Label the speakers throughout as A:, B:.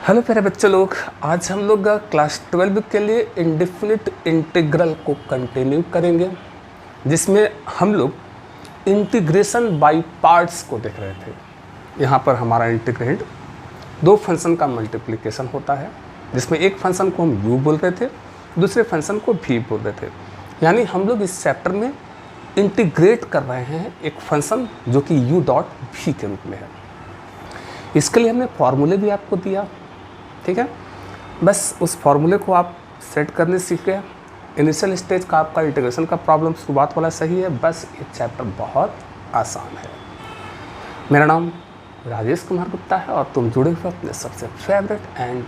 A: Hello प्यारे बच्चे लोग, आज हम लोग क्लास 12 के लिए इंडेफिनिट इंटीग्रल को कंटिन्यू करेंगे, जिसमें हम लोग इंटीग्रेशन बाय पार्ट्स को देख रहे थे। यहाँ पर हमारा इंटीग्रेंड दो फंक्शन का मल्टीप्लिकेशन होता है, जिसमें एक फंक्शन को हम u बोल रहे थे, दूसरे फंक्शन को v बोल रहे थे। यानी हम लोग इस चैप्टर में इंटीग्रेट कर रहे हैं एक फंक्शन जो कि u डॉट v के रूप में है। इसके लिए हमने फॉर्मूले भी आपको दिया, ठीक है। बस उस फॉर्मूले को आप सेट करने सीख गए। इनिशियल स्टेज का आपका इंटीग्रेशन का प्रॉब्लम शुरुआत वाला सही है। बस ये चैप्टर बहुत आसान है। मेरा नाम राजेश कुमार गुप्ता है और तुम जुड़े हुए अपने सबसे फेवरेट एंड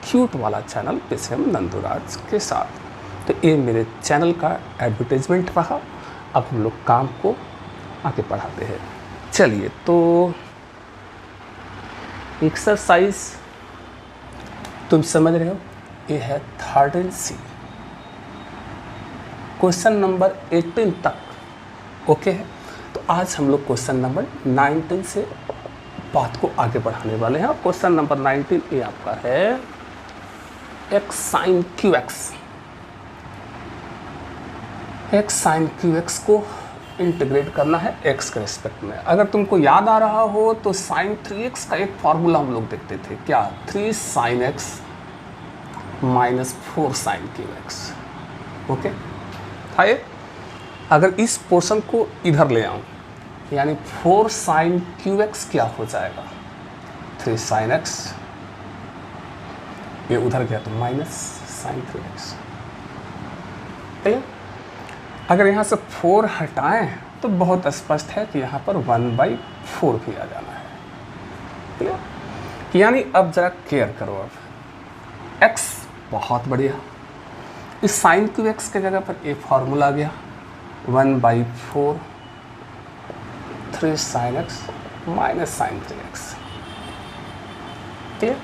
A: क्यूट वाला चैनल PCM नंदुराज के साथ। तो ये मेरे चैनल का एडवर्टाइजमेंट रहा। अब हम लोग काम को आगे बढ़ाते हैं। चलिए, तो एक्सरसाइज तुम समझ रहे हो, ये है 13C, क्वेश्चन नंबर 18 तक ओके है। तो आज हम लोग क्वेश्चन नंबर 19 से बात को आगे बढ़ाने वाले हैं। और क्वेश्चन नंबर 19 ये आपका है x sin qx। x sin qx को इंटीग्रेट करना है x के रिस्पेक्ट में। अगर तुमको याद आ रहा हो तो sin 3x का एक फॉर्मूला हम लोग देखते थे, क्या 3 sin x minus 4 sin qx। Okay था ये। अगर इस पोर्शन को इधर ले आऊं, यानी 4 sin qx क्या हो जाएगा 3 sin x, ये उधर गया तो माइनस sin 3x। ठीक है। अगर यहाँ से 4 हटाएं तो बहुत स्पष्ट है कि यहाँ पर 1/4 भी आ जाना है। ठीक है। यानी अब जरा केयर करो। अब x बहुत बढ़िया, इस sin qx के जगह पर एक फॉर्मूला आ गया 1/4 3 sin x minus sin 3x। ठीक है,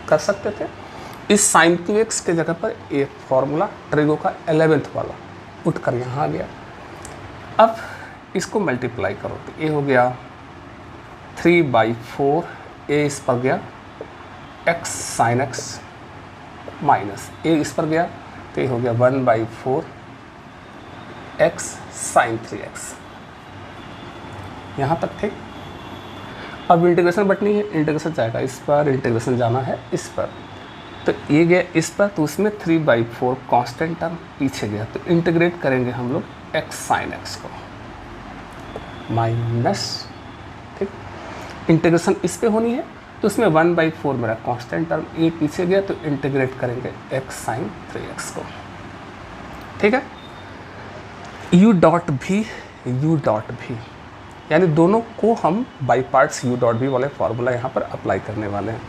A: कर सकते थे। इस sin qx के जगह पर एक फॉर्मूला ट्रिगो का 11th वाला उठकर यहाँ आ गया। अब इसको मल्टीप्लाई करो तो ये हो गया 3/4, ए इस पर गया x sin x माइनस ए इस पर गया तो ये हो गया 1/4 x sin 3x। यहाँ तक ठीक। अब इंटीग्रेशन बटनी है, इंटीग्रेशन जाएगा इस पर, इंटीग्रेशन जाना है इस पर। तो ये गया इस पर, तो उसमें 3/4 कांस्टेंट टर्म पीछे गया, तो इंटीग्रेट करेंगे हम लोग x sin x को माइनस, ठीक। इंटीग्रेशन इस पे होनी है तो उसमें 1/4 मेरा कांस्टेंट टर्म ए पीछे गया, तो इंटीग्रेट करेंगे x sin 3x को। ठीक है। u डॉट भी, यानी दोनों को हम बाई पार्ट्स u डॉट भी वाले फॉर्मूला यहाँ पर अप्लाई करने वाले हैं।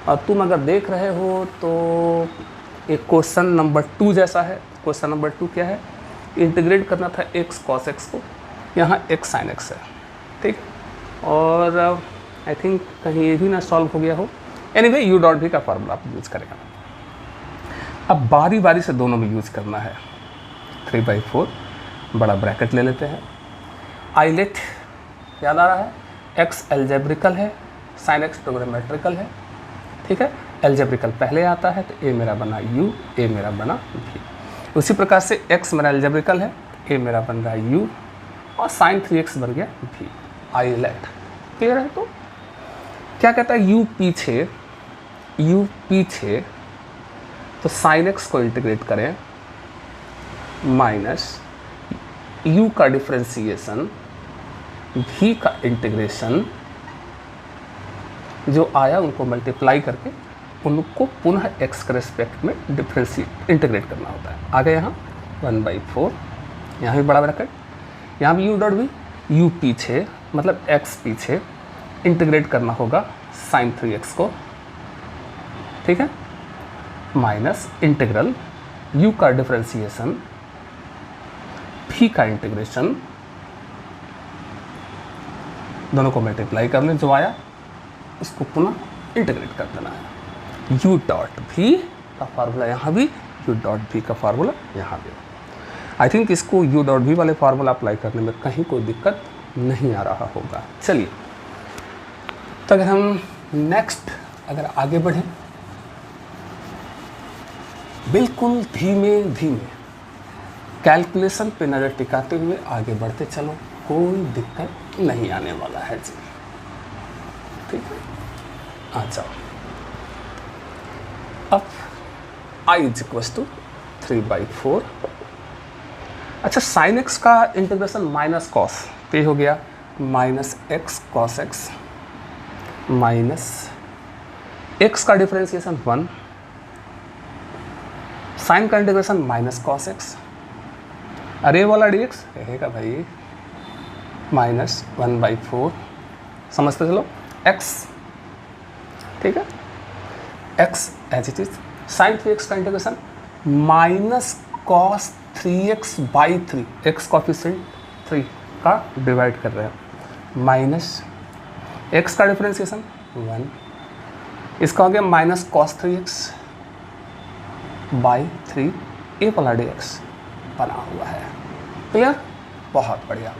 A: और तुम अगर देख रहे हो तो एक क्वेश्चन नंबर 2 जैसा है। क्वेश्चन नंबर 2 क्या है, इंटीग्रेट करना था x cos x को, यहाँ x sin x है, ठीक। और आई थिंक कहीं ये भी ना सॉल्व हो गया हो। एनीवे u डॉट भी का फार्मूला आप यूज़ करेगा। अब बारी बारी से दोनों में यूज़ करना है। 3/4 बड़ा ब्रैकेट ले लेते हैं। आइलेट याद आ रहा है, x एल्जेब्रिकल है, sin x ट्रिग्नोमेट्रिकल है, ठीक है। एल्जेब्रिकल पहले आता है तो a मेरा बना u, a मेरा बना v। उसी प्रकार से x मेरा एल्जेब्रिकल है, a मेरा बन रहा है u और sin 3x बन गया v। आइलेट क्लियर है। तो क्या कहता है u पीछे, तो sin x को इंटीग्रेट करें माइनस u का डिफ्रेंसिएशन v का इंटीग्रेशन, जो आया उनको मल्टीप्लाई करके उनको पुनः x के रेस्पेक्ट में डिफ्रेंशिएट इंटीग्रेट करना होता है। आ गया यहाँ 1/4, यहाँ भी बड़ा ब्रैकेट, यहाँ भी u डॉट भी, u पीछे मतलब x पीछे इंटीग्रेट करना होगा sin 3x को, ठीक है, माइनस इंटीग्रल u का डिफ्रेंशिएशन v का इंटीग्रेशन, दोनों को मल्टीप्लाई कर लें, जो आया उसको पुनः इंटीग्रेट कर देना है। u डॉट भी का फार्मूला यहाँ भी, u डॉट भी का फार्मूला यहाँ भी। आई थिंक इसको u डॉट भी वाले फार्मूला अप्लाई करने में कहीं कोई दिक्कत नहीं आ रहा होगा। चलिए, तो अगर हम नेक्स्ट अगर आगे बढ़ें बिल्कुल धीमे धीमे कैलकुलेशन पे नज़र टिकाते हुए आगे बढ़ते चलो, कोई दिक्कत नहीं आने वाला है जी। ठीक है, आ जाओ। अब i = 3/4। अच्छा, साइन एक्स का इंटीग्रेशन माइनस कॉस, तो ये हो गया -x cos x minus x का डिफरेंशिएशन 1, साइन का इंटीग्रेशन माइनस कॉस x, अरे वाला dx रहेगा भाई -1/4, समझते चलो x। ठीक है, x as it is. Sine 3x का integration minus cos 3x/3, x coefficient 3 का डिवाइड कर रहे हैं, माइनस x का डिफरेंशिएशन 1, इसका हो गया माइनस कॉस 3x/3, ए वाला dx बना हुआ है। क्लियर, बहुत बढ़िया।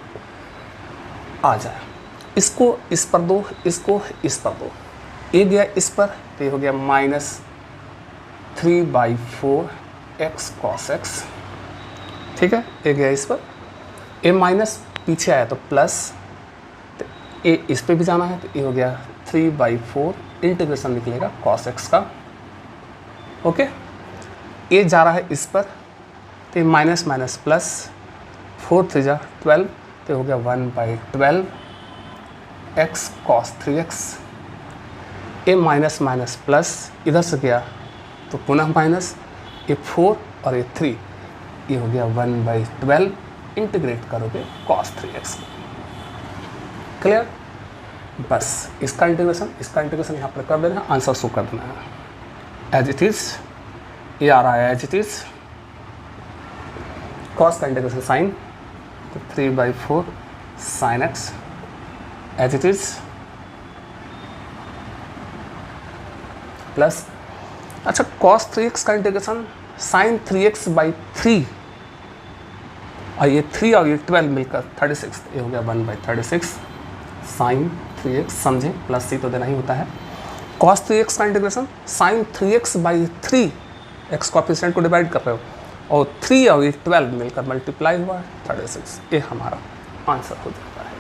A: आ जाए, इसको इस पर दो, इसको इस पर दो, ए गया इस पर, तो ये हो गया -3/4 x cos x। ठीक है, ए गया इस पर, ए माइनस पीछे आया तो प्लस, तो ए इस पे भी जाना है, तो ये हो गया 3/4, इंटीग्रेशन निकलेगा cos x का। ओके, ए जा रहा है इस पर, तो ये माइनस माइनस प्लस, 4 3 जा 12, तो हो गया 1/12 x cos 3x। ए माइनस माइनस प्लस इधर से गया तो पुनः माइनस, ये 4 और ये 3, ये हो गया 1/12, इंटीग्रेट करोगे cos 3x। क्लियर, बस इसका इंटीग्रेशन यहाँ पर कर देना, आंसर शो कर देना है एज इट इज। ये आ रहा है एज इट इज, cos का इंटीग्रेशन साइन, तो 3/4 sin x as it is, plus अच्छा cos 3x का इंटीग्रेशन sin 3x/3, और ये 3 और ये 12 मिलकर 36, ये हो गया 1/36 sin 3x, समझे, प्लस c तो देना ही होता है। cos 3x का integration sin 3x/3, x coefficient को डिवाइड कर रहे हो, और 3 और ये 12 मिलकर मल्टीप्लाई हुआ 36, ये हमारा आंसर हो जाता है।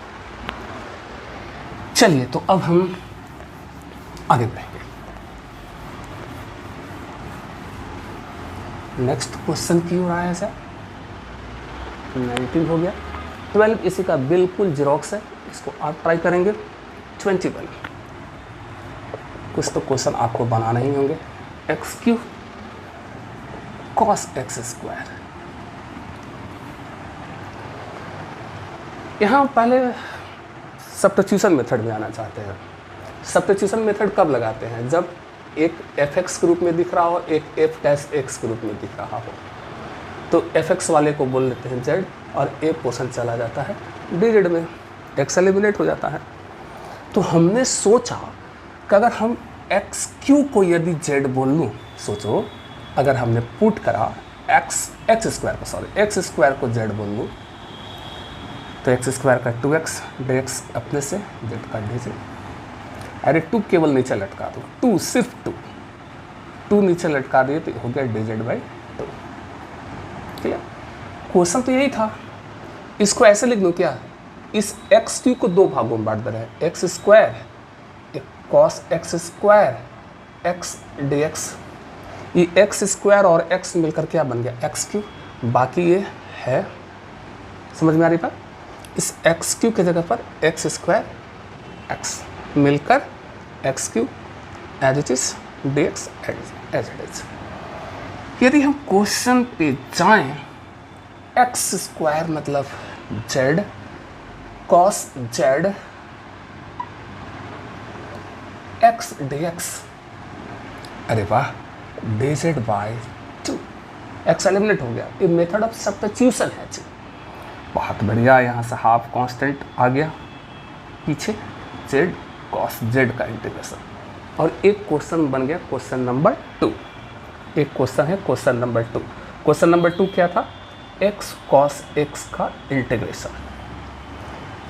A: चलिए, तो अब हम आगे बढ़ेंगे। नेक्स्ट क्वेश्चन की ओर आया जाए। 19 हो गया, 12 इसी का बिल्कुल जीरोक्स है, इसको आप ट्राई करेंगे। 21, कुछ तो क्वेश्चन आपको बनाने ही होंगे। x³ cos x², यहाँ पहले सब्स्टिट्यूशन मेथड में आना चाहते हैं। सब्स्टिट्यूशन मेथड कब लगाते हैं? जब एक fx के रूप में दिख रहा हो, एक f' के रूप में दिख रहा हो, तो fx वाले को बोल लेते हैं z, और a पोर्शन चला जाता है dz में, x एलिमिनेट हो जाता है। तो हमने सोचा कि अगर हम x³ को यदि z बोल लूँ, सोचो अगर हमने पुट करा x² को z बोल लूँ, तो x² का 2x, dx अपने से, z का dz। अरे 2 केवल नीचे लटका दो, 2 सिर्फ 2 नीचे लटका दिए तो हो गया dz/2। क्लियर, क्वेश्चन तो यही था। इसको ऐसे लिख दूँ क्या, इस x³ को 2 भागों में बांट दे रहे हैं, x², एक cos x², x dx। ये x² और x मिलकर क्या बन गया, x³। बाकी ये है, समझ में आ रही बात? इस x³ की जगह पर x² x मिलकर x³ as it is, dx as it is. यदि हम क्वेश्चन पे जाएं, x² मतलब z, cos z, x dx, अरे वाह, dz/2, x एलिमिनेट हो गया। ये मेथड ऑफ सब्स्टिट्यूशन है जी, बहुत बढ़िया। यहाँ से हाफ कांस्टेंट आ गया पीछे, z cos z का इंटीग्रेशन, और एक क्वेश्चन बन गया क्वेश्चन नंबर 2। एक क्वेश्चन है क्वेश्चन नंबर 2। क्वेश्चन नंबर 2 क्या था, x cos x का इंटीग्रेशन।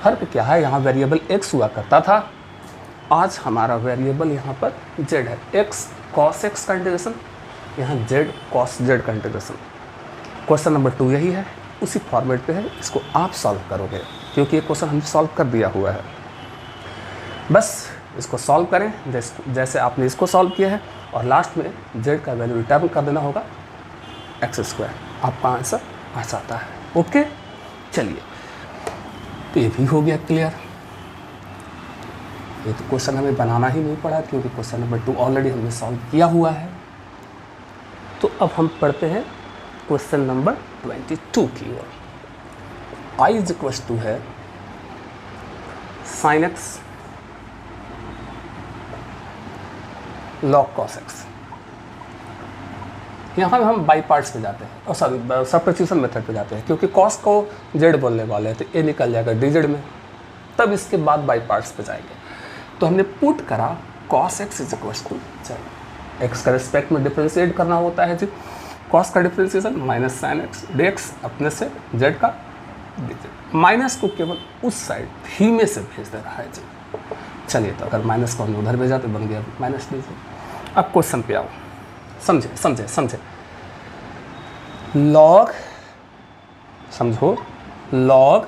A: फर्क क्या है, यहाँ वेरिएबल x हुआ करता था, आज हमारा वेरिएबल यहाँ पर z है। x cos x का इंटीग्रेशन यहाँ जेड कॉस जेड का इंटीग्रेशन। क्वेश्चन नंबर 2 यही है, उसी फॉर्मेट पे है, इसको आप सॉल्व करोगे क्योंकि ये क्वेश्चन हमने सॉल्व कर दिया हुआ है। बस इसको सॉल्व करें जैसे आपने इसको सॉल्व किया है, और लास्ट में जेड का वैल्यू रिटर्न कर देना होगा x²। आपका आंसर आ जाता है। ओके, चलिए, तो ये भी हो गया क्लियर। ये तो क्वेश्चन हमें बनाना ही नहीं पड़ा क्योंकि क्वेश्चन नंबर 2 ऑलरेडी हमने सॉल्व किया हुआ है। तो अब हम पढ़ते हैं क्वेश्चन नंबर 22 की ओर। I = है sin x log cos x। यहाँ हम बाई पार्ट्स पे जाते हैं, और सॉरी सब्स्टिट्यूशन मेथड पे जाते हैं क्योंकि cos को z बोलने वाले हैं, तो ये निकल जाएगा dz में, तब इसके बाद बाई पार्ट्स पे जाएंगे। तो हमने पुट करा cos x = z। x का रिस्पेक्ट में डिफ्रेंशिएट करना होता है जी, cos का differentiation minus sin x dx अपने से z का dz। माइनस को केवल उस साइड धीमे से भेज दे रहा है जी। चलिए, तो अगर माइनस को हम उधर भेजा तो बन गया माइनस dz। अब क्वेश्चन पे आओ, समझे समझे समझे। लॉग, समझो, लॉग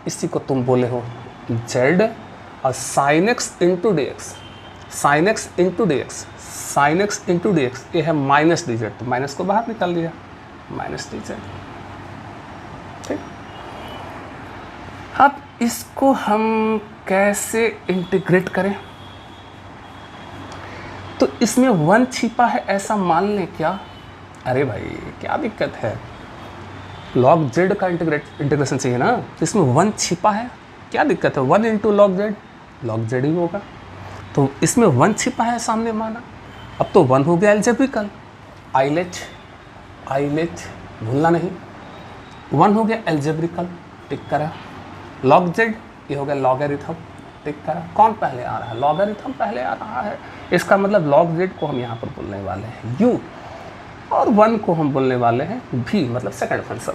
A: इसी को तुम बोले हो z और sin x into D x, sin x into D x, sin x into D x, ये है माइनस डी जेड, तो माइनस को बाहर निकाल दिया, माइनस डी जेड। ठीक, अब इसको हम कैसे इंटीग्रेट करें? तो इसमें 1 छिपा है ऐसा मान लें क्या? अरे भाई क्या दिक्कत है, log z का इंटीग्रेशन चाहिए ना, तो इसमें 1 छिपा है, क्या दिक्कत है? 1 इंटू लॉग जेड ही होगा, तो इसमें 1 छिपा है सामने माना। अब तो 1 हो गया एल्जेब्रिकल, आइलेज भूलना नहीं, 1 हो गया एल्जेब्रिकल, टिक करा। लॉग जेड, ये हो गया लॉगरिथम, टिक करा। कौन पहले आ रहा है? लॉगरिथम पहले आ रहा है, इसका मतलब लॉग जेड को हम यहाँ पर बोलने वाले हैं u, और 1 को हम बोलने वाले हैं v, मतलब सेकंड फंक्शन।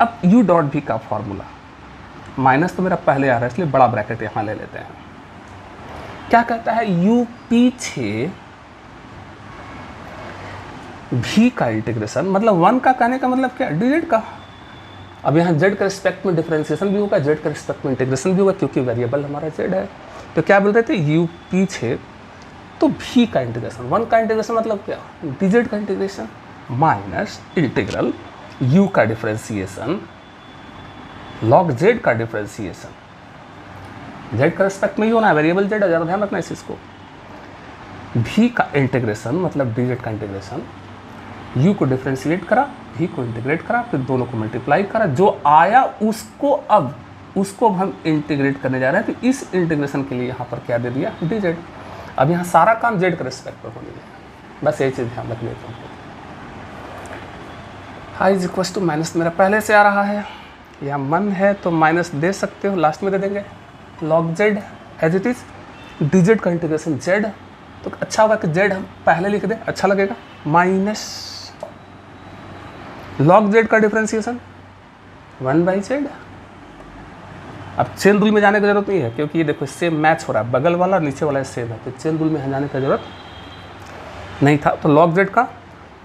A: अब u डॉट v का फॉर्मूला, माइनस तो मेरा पहले आ रहा है इसलिए बड़ा ब्रैकेट यहाँ ले लेते हैं। क्या कहता है? u पीछे v का इंटीग्रेशन, मतलब 1 का कहने का मतलब क्या? dz का। अब यहाँ z का रिस्पेक्ट में डिफरेंशिएशन भी होगा, z का रिस्पेक्ट में इंटीग्रेशन भी होगा क्योंकि वेरिएबल हमारा z है। तो क्या बोल रहे थे? u पीछे, तो v का इंटीग्रेशन, 1 का इंटीग्रेशन मतलब क्या? dz का इंटीग्रेशन माइनस इंटीग्रल u का डिफरेंशिएशन log z का डिफरेंशिएशन, z का रिस्पेक्ट में ही होना है, वेरिएबल z है, ज़रा ध्यान रखना इस चीज़ को। v का इंटीग्रेशन मतलब dz का इंटीग्रेशन, u को डिफरेंशिएट करा, v को इंटीग्रेट करा, फिर दोनों को मल्टीप्लाई करा, जो आया उसको अब हम इंटीग्रेट करने जा रहे हैं। तो इस इंटीग्रेशन के लिए यहाँ पर क्या दे दिया? dz। अब यहाँ सारा काम z के रिस्पेक्ट पर होने लगा, बस ये चीज़ ध्यान रख लेते हैं। i = माइनस मेरा पहले से आ रहा है, यहाँ मन है तो माइनस दे सकते हो, लास्ट में दे देंगे। log z as it is, dz का इंटीग्रेशन z, तो अच्छा होगा कि z हम पहले लिख दें, अच्छा लगेगा। माइनस log z का डिफरेंशिएशन 1/z। अब चेन रूल में जाने की जरूरत नहीं है क्योंकि ये देखो सेम मैच हो रहा है, बगल वाला नीचे वाला सेम है, तो चेन रूल में जाने की जरूरत नहीं था। तो log z का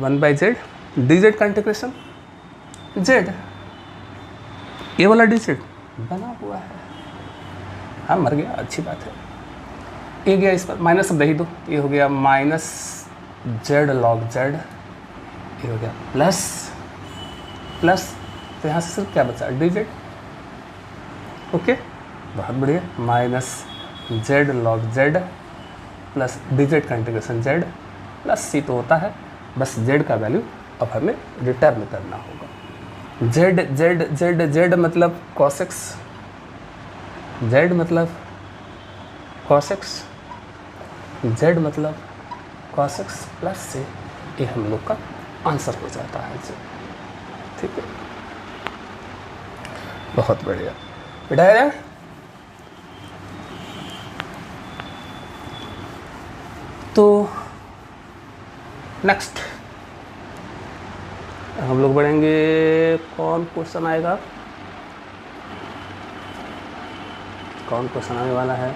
A: 1/z, dz का इंटीग्रेशन z, ये वाला dz बना हुआ है, हाँ मर गया, अच्छी बात है। ये गया, इस पर माइनस अब दे ही दो, ये हो गया माइनस z log z, ये हो गया प्लस, तो यहाँ से सिर्फ क्या बचा? dz। ओके, बहुत बढ़िया, minus z log z plus dz का इंटीग्रेशन z प्लस c तो होता है, बस z का वैल्यू अब हमें रिटर्न करना होगा। z मतलब cos x, z मतलब cos x, z मतलब cos x प्लस c, ये हम लोग का आंसर हो जाता है जी। ठीक है, बहुत बढ़िया बेटा है। तो नेक्स्ट हम लोग बढ़ेंगे, कौन क्वेश्चन आएगा, कौन क्वेश्चन आने वाला है?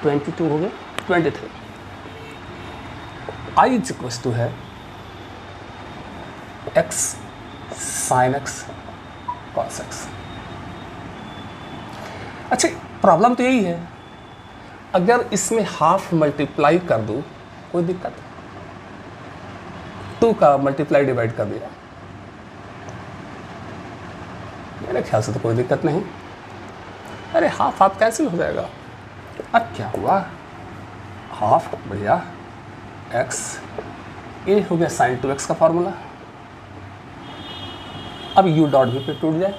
A: 22 हो गया, 23। आई इज इक्वल टू है x sine x cos x. अच्छा, प्रॉब्लम तो यही है, अगर इसमें हाफ मल्टीप्लाई कर दूं कोई दिक्कत? 2 का मल्टीप्लाई डिवाइड कर दिया, मेरे ख्याल से तो कोई दिक्कत नहीं। अरे हाफ हाफ कैंसिल हो जाएगा। अब क्या हुआ, हाफ बढ़िया एक्स, ये हो गया साइन 2x का फॉर्मूला। अब u डॉट भी पे टूट जाए,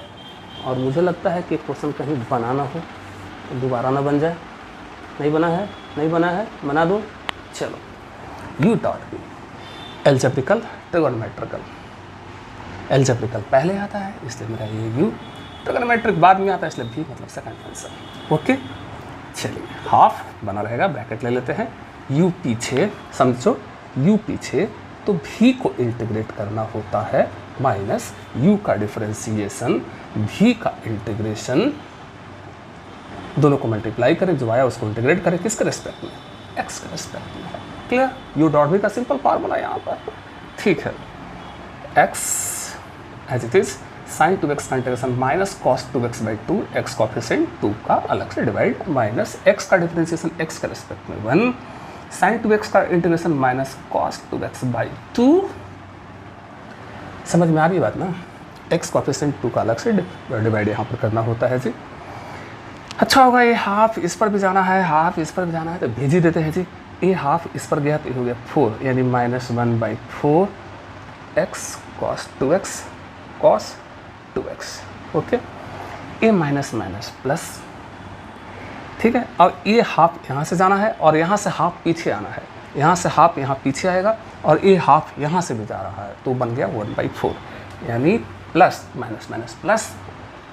A: और मुझे लगता है कि क्वेश्चन कहीं बनाना हो तो दोबारा ना बन जाए। नहीं बना है, नहीं बना है, बना दो। चलो u डॉट भी एल्जेब्रिकल ट्रिगोनोमेट्रिकल, एल्जेब्रिकल पहले आता है इसलिए मेरा ये u, ट्रिगोनोमेट्रिक बाद में आता है इसलिए v मतलब सेकंड आंसर। ओके, चलिए हाफ बना रहेगा, ब्रैकेट ले लेते हैं। u पीछे समझो, u पीछे तो v को इंटीग्रेट करना होता है माइनस u का डिफरेंशिएशन, v का इंटीग्रेशन, दोनों को मल्टीप्लाई करें, जो आया उसको इंटीग्रेट करें किसके रेस्पेक्ट में, x के रेस्पेक्ट में। क्लियर, u डॉट v का सिंपल फार्मूला यहाँ पर। ठीक है, x as it is sine 2x का integration minus cos 2x by 2, x coefficient 2 का अलग से डिवाइड, माइनस x का डिफरेंशिएशन x के रेस्पेक्ट में 1, साइन 2x का integration minus cos 2x by 2। समझ में आ रही बात ना, x कॉफिशिएंट 2 का अलग से डिवाइड यहाँ पर करना होता है जी। अच्छा होगा, ये हाफ इस पर भी जाना है, हाफ इस पर भी जाना है, तो भेज ही देते हैं जी। ये हाफ इस पर गया तो ये हो गया 4, यानी minus 1 by 4 x cos 2x cos 2x। Okay, A minus minus plus, ठीक है। और ये हाफ यहाँ से जाना है और यहाँ से हाफ पीछे आना है, यहाँ से हाफ यहाँ पीछे आएगा और ये हाफ यहाँ से भी जा रहा है, तो बन गया 1/4, यानी plus minus minus plus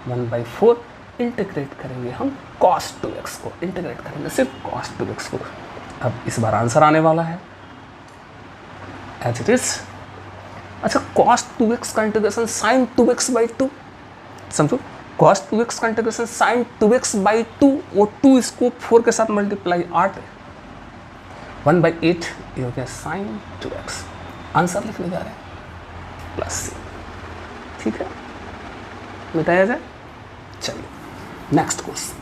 A: 1/4। Integrate करेंगे हम cos 2x को, इंटीग्रेट करेंगे सिर्फ cos 2x को। अब इस बार आंसर आने वाला है एज इट इज। अच्छा, cos 2x का इंटीग्रेशन sin 2x बाई 2, समझो cos 2x का इंटीग्रेशन sin 2x बाई 2, वो 2 इसको 4 के साथ मल्टीप्लाई 8, 1/8, ये हो गया sin 2x। आंसर लिखने जा रहे हैं प्लस c, ठीक है, मिटाया जाए। चलिए नेक्स्ट क्वेश्चन।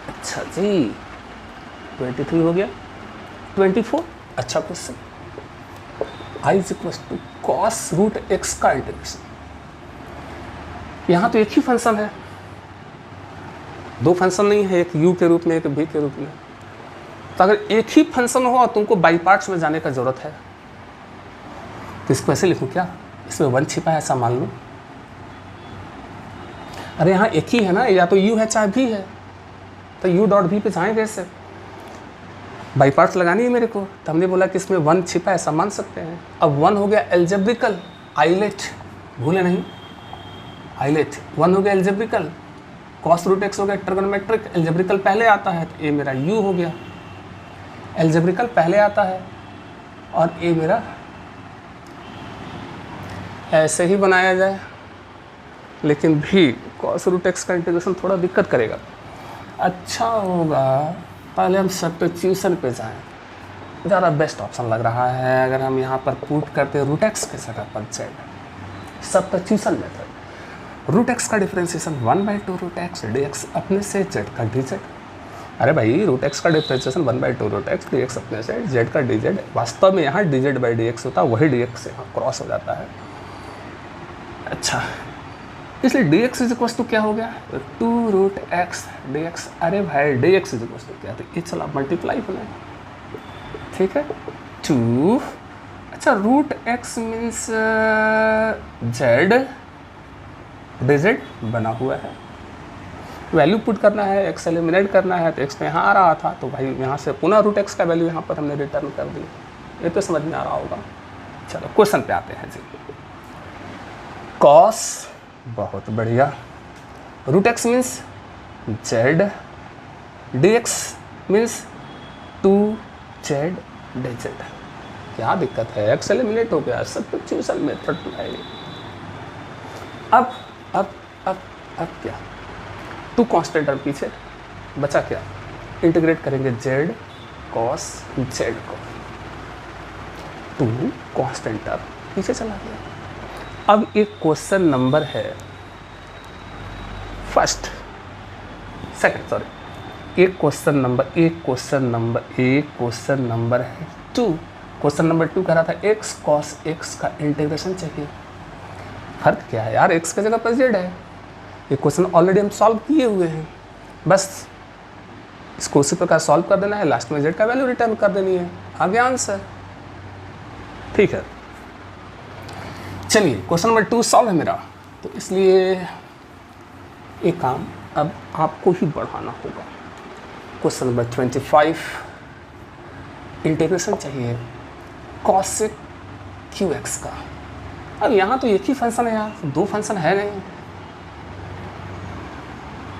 A: अच्छा जी, 23 हो गया, 24। अच्छा question, i is equal to cos root x का इंटीग्रेशन। यहाँ तो एक ही फंक्शन है, दो फंक्शन नहीं है, एक u के रूप में एक v के रूप में। तो अगर एक ही फंक्शन हो और तुमको बाई पार्ट्स में जाने का जरूरत है तो इसको ऐसे लिखूँ क्या, इसमें 1 छिपा है ऐसा मान लो। अरे यहाँ एक ही है ना, या तो u है चाहे v है, तो u डॉट v पे जाएंगे ऐसे, बाई पार्ट्स लगानी है मेरे को, तो हमने बोला कि इसमें 1 छिपा है ऐसा मान सकते हैं। अब 1 हो गया एल्जेब्रिकल, आइलेट भूले नहीं, आइलेट 1 हो गया एल्जेब्रिकल, कॉस रूट एक्स हो गया ट्रिगोनोमेट्रिक, एल्जेब्रिकल पहले आता है तो ये मेरा u हो गया, एल्जेब्रिकल पहले आता है, और ये मेरा ऐसे ही बनाया जाए, लेकिन भी कॉस रूट एक्स का इंटीग्रेशन थोड़ा दिक्कत करेगा। अच्छा होगा पहले हम सब्स्टिट्यूशन पे जाएं, ज़्यादा बेस्ट ऑप्शन लग रहा है। अगर हम यहाँ पर पुट करते हैं रूट एक्स के जगह पर z, substitution method, root x का डिफरेंशिएशन 1/2 रूट एक्स dx अपने से z का dz। अरे भाई, रूट एक्स का डिफरेंशिएशन 1/2 रूट एक्स dx अपने से, z का dz, वास्तव में यहाँ dz/dx होता है, वही dx से यहाँ क्रॉस हो जाता है। अच्छा, इसलिए dx इज इक्वल टू क्या हो गया, 2 रूट एक्स dx। अरे भाई, dx इज इक्वल टू क्या, तो ये चला मल्टीप्लाई होना, ठीक है, 2। अच्छा, root x means z dz बना हुआ है, वैल्यू पुट करना है, एक्स एलिमिनेट करना है, तो एक्स तो यहाँ आ रहा था, तो भाई यहाँ से पुनः रूट एक्स का वैल्यू यहाँ पर हमने रिटर्न कर दी। ये तो समझ में आ रहा होगा। चलो क्वेश्चन पे आते हैं जी। कॉस, बहुत बढ़िया, root x means z, dx means 2z dz। क्या दिक्कत है, एक्स एलिमिनेट हो गया, सब्स्टिट्यूशन मेथड लगाएंगे। अब क्या, टू कांस्टेंट टर्म पीछे बचा क्या, इंटीग्रेट करेंगे z cos z को, टू कांस्टेंट टर्म पीछे चला गया। अब एक क्वेश्चन नंबर है फर्स्ट सेकंड सॉरी एक क्वेश्चन नंबर है 2। क्वेश्चन नंबर 2 कह रहा था x cos x का इंटीग्रेशन चाहिए। फर्क क्या है यार, x की जगह पर z है। ये क्वेश्चन ऑलरेडी हम सॉल्व किए हुए हैं, बस इसको उसी प्रकार सॉल्व कर देना है, लास्ट में z का वैल्यू रिटर्न कर देनी है, आ गया आंसर। ठीक है, चलिए क्वेश्चन नंबर 2 सॉल्व है मेरा, तो इसलिए एक काम अब आपको ही बढ़ाना होगा। क्वेश्चन नंबर 25 इंटीग्रेशन चाहिए cosec qx का। अब यहाँ तो एक ही फंक्शन है यार, दो फंक्शन है नहीं,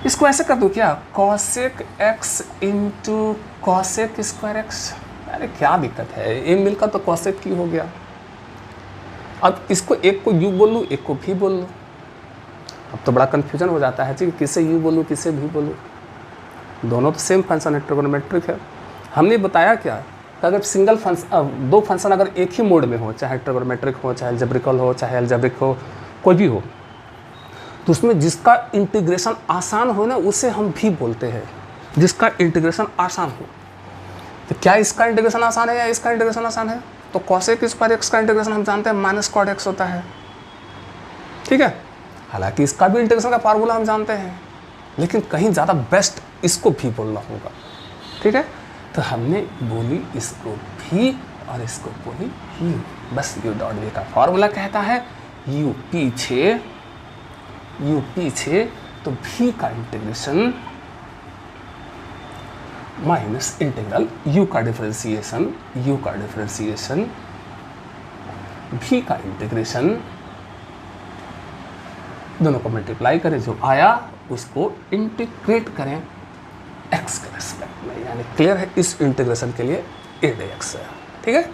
A: इसको ऐसे कर दूँ क्या, cosec x into cosec square x. अरे क्या दिक्कत है, ए मिलकर तो cosec q हो गया। अब इसको एक को u बोल लूँ, एक को v बोल लूँ, अब तो बड़ा कन्फ्यूजन हो जाता है जी, किसे u बोलूँ किसे v बोलूँ, दोनों तो सेम फंक्शन है, ट्रिगोनोमेट्रिक है। हमने बताया क्या कि अगर सिंगल फंक्शन, दो फंक्शन अगर एक ही मोड में हो, चाहे ट्रिगोनोमेट्रिक हो, चाहे अलजेब्रिकल हो, चाहे अलजेब्रिक हो, कोई भी हो, तो उसमें जिसका इंटीग्रेशन आसान हो ना उसे हम भी बोलते हैं, जिसका इंटीग्रेशन आसान हो। तो क्या इसका इंटीग्रेशन आसान है या इसका इंटीग्रेशन आसान है, तो cosec स्क्वायर एक्स का इंटीग्रेशन हम जानते हैं माइनस cot x होता है। ठीक है, हालांकि इसका भी इंटीग्रेशन का फार्मूला हम जानते हैं, लेकिन कहीं ज़्यादा बेस्ट इसको भी बोलना होगा। ठीक है, तो हमने बोली इसको भी और इसको बोली u, बस u डॉट v का फार्मूला कहता है u पीछे तो v का इंटीग्रेशन माइनस इंटीग्रल u का डिफरेंशिएशन v का इंटीग्रेशन, दोनों को मल्टीप्लाई करें, जो आया उसको इंटीग्रेट करें x के रेस्पेक्ट में, यानी क्लियर है इस इंटीग्रेशन के लिए a dx है। ठीक है,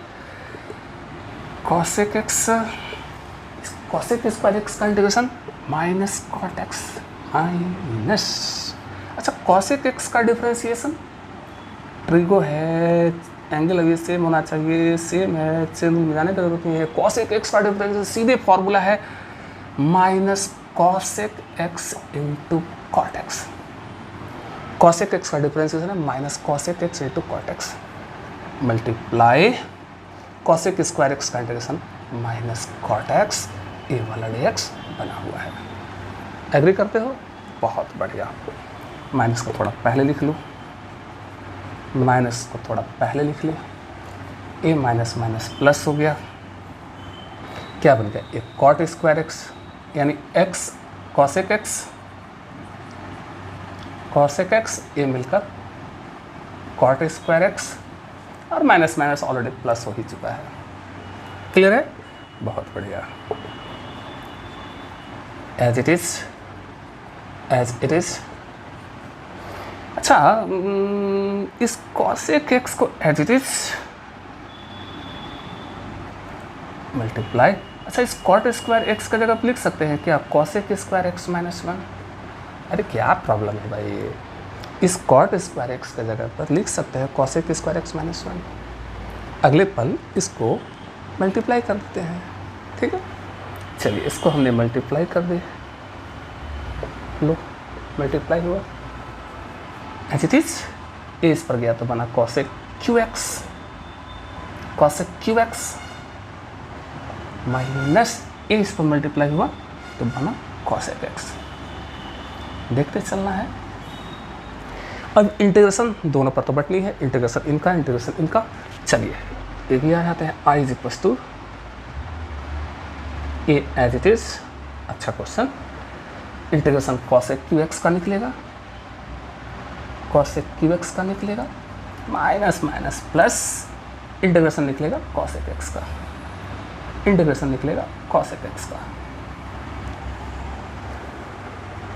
A: cosec स्क्वायर एक्स का integration minus cot x minus, अच्छा cosec x का डिफरेंशिएशन, ट्रिगो है, एंगल अभी सेम होना चाहिए, सेम है, चेंज में जाने की जरूरत नहीं है। cosec x का डिफरेंशिएशन सीधे फॉर्मूला है minus cosec x into cot x। cosec x का डिफरेंशिएशन है minus cosec x into cot x multiply cosec square x का इंटीग्रेशन माइनस cot x ए वाला dx बना हुआ है। एग्री करते हो? बहुत बढ़िया। माइनस को थोड़ा पहले लिख लूँ, माइनस को थोड़ा पहले लिख लिया, ए माइनस माइनस प्लस हो गया, क्या बन गया, एक cot स्क्वायर एक्स यानी x cosec x ये मिलकर cot स्क्वायर एक्स और माइनस माइनस ऑलरेडी प्लस हो ही चुका है। क्लियर है? बहुत बढ़िया। As it is. अच्छा, इस cosec x को एज इट इज मल्टीप्लाई, अच्छा इस cot स्क्वायर एक्स की जगह पर लिख सकते हैं क्या cosec स्क्वायर एक्स माइनस 1। अरे क्या प्रॉब्लम है भाई, इस cot स्क्वायर एक्स की जगह पर लिख सकते हैं cosec स्क्वायर एक्स माइनस 1। अगले पल इसको मल्टीप्लाई कर देते हैं। ठीक है, चलिए इसको हमने मल्टीप्लाई कर दिया, लो मल्टीप्लाई हुआ, एज इट इज ए इस पर गया तो बना cosec qx माइनस ए इस पर मल्टीप्लाई हुआ तो बना cosec x। देखते चलना है। अब इंटीग्रेशन दोनों पर तो बटनी है, इंटीग्रेशन इनका। चलिए ये भी आ जाते हैं, i is equal to a as it is. अच्छा क्वेश्चन, इंटीग्रेशन cosec qx का निकलेगा, माइनस माइनस प्लस इंटीग्रेशन निकलेगा cosec x का,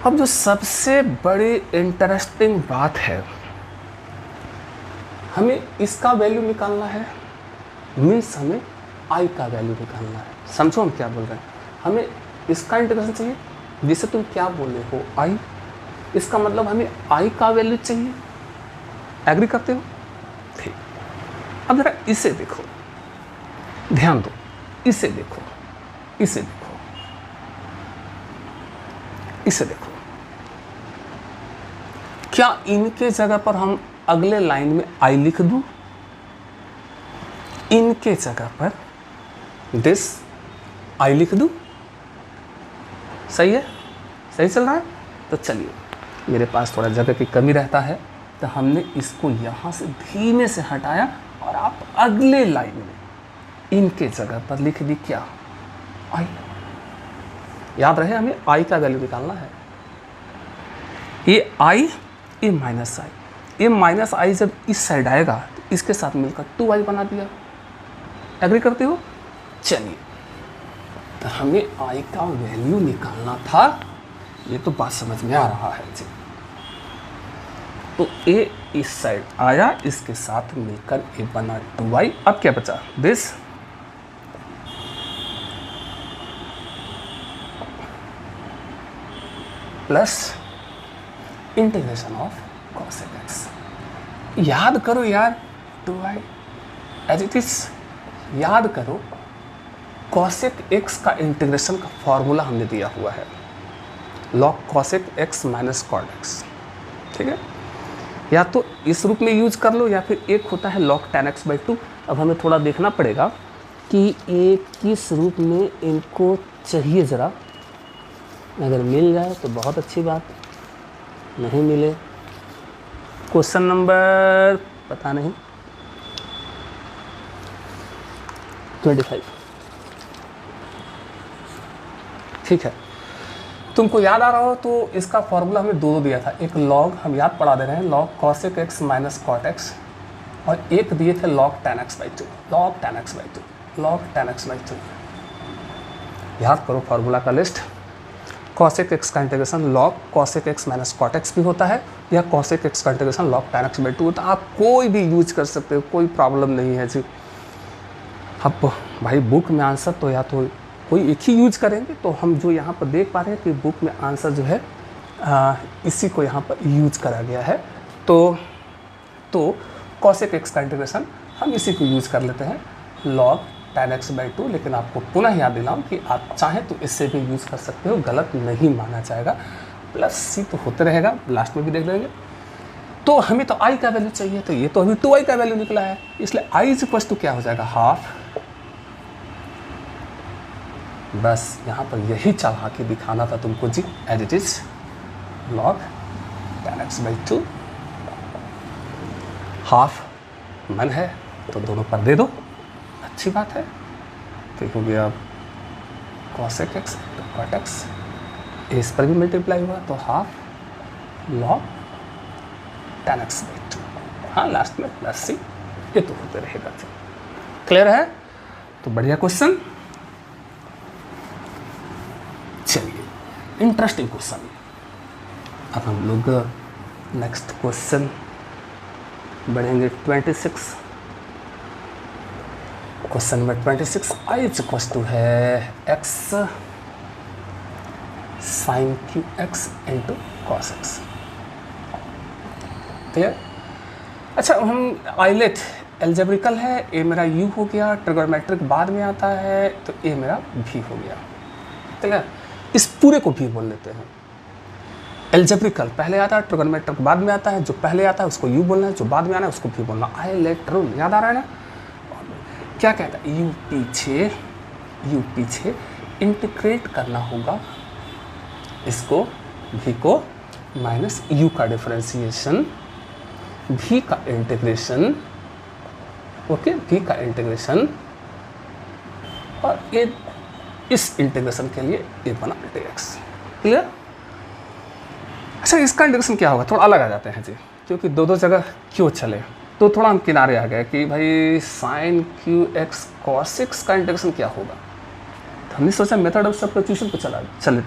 A: अब जो सबसे बड़ी इंटरेस्टिंग बात है, हमें इसका वैल्यू निकालना है, मीन्स हमें i का वैल्यू निकालना है। समझो हम क्या बोल रहे हैं, हमें इसका इंटीग्रेशन चाहिए, जिसे तुम क्या बोले हो i, इसका मतलब हमें आई का वैल्यू चाहिए। एग्री करते हो? ठीक। अब जरा इसे देखो, ध्यान दो, इसे देखो, इसे देखो, इसे देखो। क्या इनके जगह पर हम अगले लाइन में आई लिख दूं? इनके जगह पर दिस आई लिख दूं? सही है? सही चल रहा है? तो चलिए, मेरे पास थोड़ा जगह की कमी रहता है, तो हमने इसको यहाँ से धीमे से हटाया और आप अगले लाइन में इनके जगह पर लिख दी क्या? आई। याद रहे हमें आई का वैल्यू निकालना है। ये आई, ये माइनस आई, ये माइनस आई जब इस साइड आएगा तो इसके साथ मिलकर 2i बना दिया। एग्री करते हो? चलिए, तो हमें आई का वैल्यू निकालना था, ये तो बात समझ में आ रहा है जी। तो ए इस साइड आया, इसके साथ मिलकर ए बना 2i। अब क्या बचा? This plus integration of cosec x। याद करो यार, 2i एज इट इज। याद करो, cosec x का इंटीग्रेशन का फॉर्मूला हमने दिया हुआ है, log cosec x minus cot x। ठीक है, या तो इस रूप में यूज कर लो, या फिर एक होता है log tan x/2। अब हमें थोड़ा देखना पड़ेगा कि ये किस रूप में इनको चाहिए। ज़रा अगर मिल जाए तो बहुत अच्छी बात, नहीं मिले, क्वेश्चन नंबर पता नहीं 25। ठीक है, तुमको याद आ रहा हो तो इसका फॉर्मूला हमें दो दिया था। एक लॉग हम याद पढ़ा दे रहे हैं, log cosec x minus cot x, और एक दिए थे log tan x/2, log tan x/2, log tan x/2। याद करो फॉर्मूला का लिस्ट। cosec x का integration log cosec x minus cot x भी होता है, या cosec x का इंटीग्रेशन log tan x/2 होता है। आप कोई भी यूज कर सकते हो, कोई प्रॉब्लम नहीं है जी। अब भाई बुक में आंसर तो या तो कोई एक ही यूज करेंगे, तो हम जो यहाँ पर देख पा रहे हैं कि बुक में आंसर जो है इसी को यहाँ पर यूज करा गया है। तो cosec x का इंटीग्रेशन हम इसी को यूज कर लेते हैं, log tan x/2। लेकिन आपको पुनः याद दिलाऊं कि आप चाहें तो इससे भी यूज कर सकते हो, गलत नहीं माना जाएगा। प्लस सी तो होते रहेगा, लास्ट में भी देख लेंगे। तो हमें तो आई का वैल्यू चाहिए, तो ये तो अभी 2i का वैल्यू निकला है, इसलिए आई इज इक्वल टू क्या हो जाएगा? हाफ। बस यहाँ पर यही चाहा कि दिखाना था तुमको जी, as it is log tan x/2 half. मन है तो दोनों पर दे दो, अच्छी बात है। तो हो गया cosec x cot x, इस पर भी मल्टीप्लाई हुआ तो हाफ log tan x/2। हाँ, लास्ट में प्लस सी, ये तो होते रहेगा। क्लियर है? तो बढ़िया क्वेश्चन। चलिए, इंटरेस्टिंग क्वेश्चन। अब हम लोग नेक्स्ट क्वेश्चन बढ़ेंगे 26। Question number 26, I is equal to है x sin qx into cos x। Clear? अच्छा, हम आइलेट एल्जेब्रिकल है, ए मेरा u हो गया, ट्रिगोनोमेट्रिक बाद में आता है, तो ए मेरा v हो गया। क्लियर? इस पूरे को भी बोल लेते हैं। एल्जेब्रिकल पहले आता है, ट्रिगोनोमेट्रिक बाद में आता है, जो पहले आता है उसको यू बोलना है, जो बाद में आना है उसको भी बोलना। आइलेट रूल याद आ रहा है ना? क्या कहता है? यू पीछे इंटीग्रेट करना होगा इसको, भी को, माइनस यू का डिफरेंशिएशन, भी का इंटीग्रेशन, ओके, भी का इंटीग्रेशन, और ये इस इंटीग्रेशन के लिए ये बना dx। क्लियर? अच्छा, इसका इंटीग्रेशन क्या होगा? थोड़ा अलग आ जाते हैं जी, क्योंकि दो दो जगह क्यों चले, तो थोड़ा हम किनारे आ गए कि भाई sin qx cos x का इंटीग्रेशन क्या होगा। तो हमने सोचा मेथड ऑफ सब्स्टिट्यूशन पे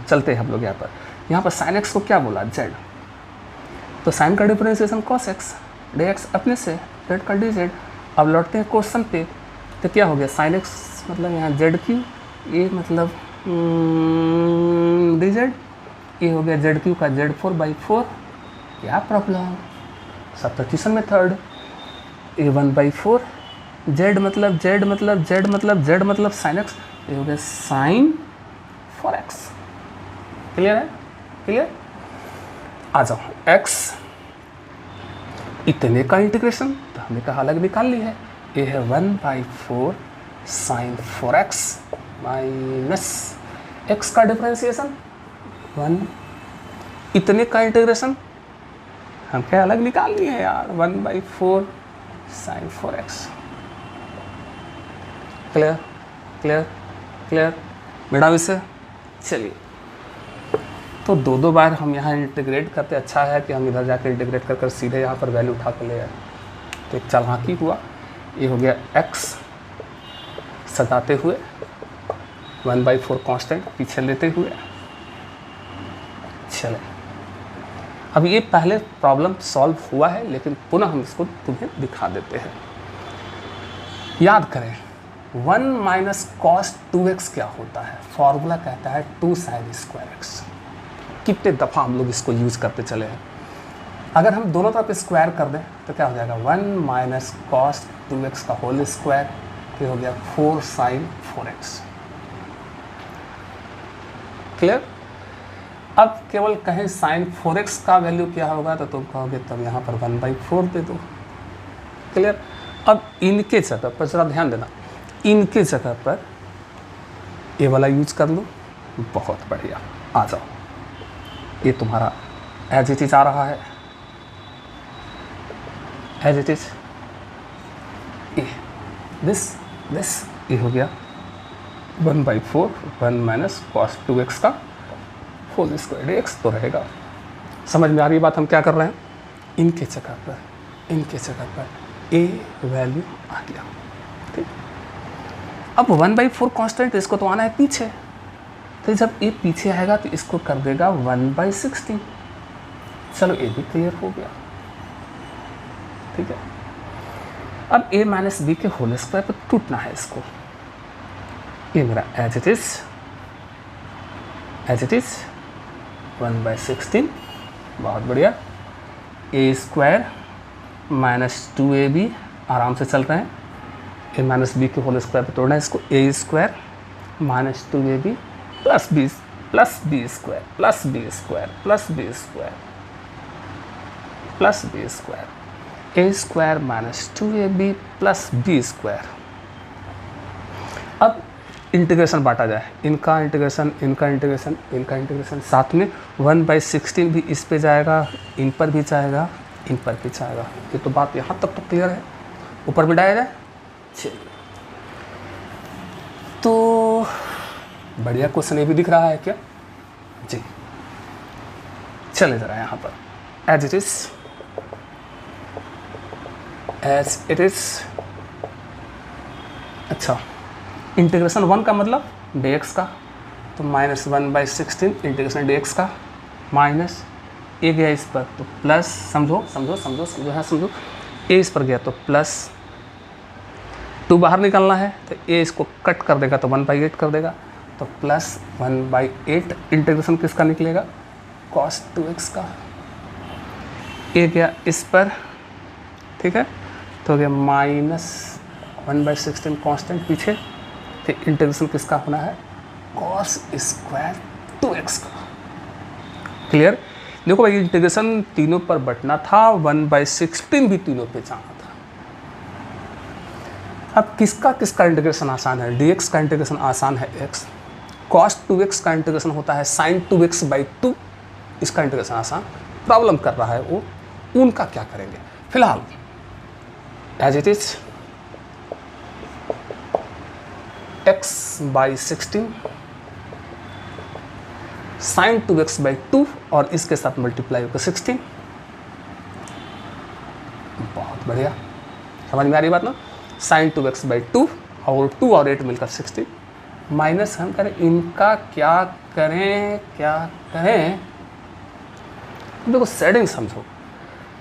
A: चलते हैं हम लोग। यहाँ पर sin x को क्या बोला? z। तो sin का डिफरेंशिएशन cos x, dx अपने से, z का dz। अब लौटते हैं क्वेश्चन पे, तो क्या हो गया? sin x मतलब यहाँ z क्यू, ये मतलब dz, ये हो गया जेड क्यू का Z4/4, क्या problem, substitution method. A1/4, Z मतलब साइन एक्स, ये हो गया साइन 4x। क्लियर है? क्लियर? आ जाओ, x इतने का इंटीग्रेशन तो हमने कहा अलग निकाल ली है, ये है 1/4 साइन 4x माइनस x का डिफरेंशिएशन 1, इतने का इंटीग्रेशन हम क्या अलग निकाल लिए है यार, 1/4 sine 4x। Clear? Clear? Clear? Madam इससे चलिए, तो दो बार हम यहाँ इंटीग्रेट करते, अच्छा है कि हम इधर जाकर इंटीग्रेट कर सीधे यहाँ पर वैल्यू उठा कर ले आए, तो एक चालाकी हुआ। ये हो गया x सटाते हुए 1/4 कांस्टेंट पीछे लेते हुए। चले, अब ये पहले प्रॉब्लम सॉल्व हुआ है, लेकिन पुनः हम इसको तुम्हें दिखा देते हैं। याद करें 1 माइनस कॉस 2x क्या होता है, फॉर्मूला कहता है 2 साइन स्क्वायर एक्स। कितने दफ़ा हम लोग इसको यूज़ करते चले हैं। अगर हम दोनों तरफ स्क्वायर कर दें तो क्या हो जाएगा, 1 माइनस कॉस 2x का होल स्क्वायर, ये हो गया 4 साइन 4x। क्लियर? अब केवल कहें साइन 4x का वैल्यू क्या होगा तो तुम कहोगे तब यहाँ पर 1/4 दे दो। क्लियर? अब इनके जगह पर ज़रा ध्यान देना, इनके जगह पर ये वाला यूज कर लो, बहुत बढ़िया। आ जाओ, ये तुम्हारा एज इट इज आ रहा है, एज इट इज दिस ये हो गया 1/4 1 माइनस कॉस 2x का होल स्क्वायर x तो रहेगा। समझ में आ रही बात हम क्या कर रहे हैं? इनके जगह पर a वैल्यू आ गया। ठीक, अब 1/4 कांस्टेंट, इसको तो आना है पीछे, तो जब ये पीछे आएगा तो इसको कर देगा 1/16। चलो ये भी क्लियर हो गया। ठीक है, अब a माइनस बी के होल स्क्वायर पर टूटना है इसको। ये मेरा एज इट इज 1/16, बहुत बढ़िया। a स्क्वायर माइनस 2ab, आराम से चल रहे हैं, a माइनस बी के होल स्क्वायर पर तोड़ना है इसको, a square minus 2ab plus b square plus b square plus b square plus b square, a square minus 2ab plus b square. अब इंटीग्रेशन बांटा जाए, इनका इंटीग्रेशन साथ में 1/16 भी इस पे जाएगा, इन पर भी जाएगा, इन पर भी जाएगा। ये तो बात यहाँ तक तो क्लियर है, ऊपर भी डाया जाए। चलिए, तो बढ़िया क्वेश्चन ये भी दिख रहा है क्या जी? चले जरा यहाँ पर एज इट इज। अच्छा, इंटीग्रेशन 1 का मतलब dx का, तो माइनस 1/16 इंटीग्रेशन dx का, माइनस a गया इस पर तो प्लस, समझो हाँ समझो, a इस पर गया तो प्लस 2 बाहर निकालना है तो a इसको कट कर देगा तो 1/8 कर देगा, तो प्लस 1/8 इंटीग्रेशन किसका निकलेगा, cos 2x का। a गया इस पर, ठीक है, तो हो गया माइनस 1/16 कांस्टेंट पीछे, तो इंटीग्रेशन किसका होना है, cos स्क्वायर 2x का। क्लियर? देखो भाई, इंटीग्रेशन तीनों पर बटना था, 1/16 भी तीनों पे जाना था। अब किसका इंटीग्रेशन आसान है? dx का इंटीग्रेशन आसान है x, cos 2x का इंटीग्रेशन होता है sin 2x/2, इसका इंटीग्रेशन आसान। प्रॉब्लम कर रहा है वो, उनका क्या करेंगे? फिलहाल as it is x/16 sin 2x/2 और इसके साथ मल्टीप्लाई होकर 16। बहुत बढ़िया, समझ में आ रही बात ना? sin 2x/2 और 2 और 8 मिलकर 16, माइनस हम करें, इनका क्या करें? देखो सेडिंग समझो।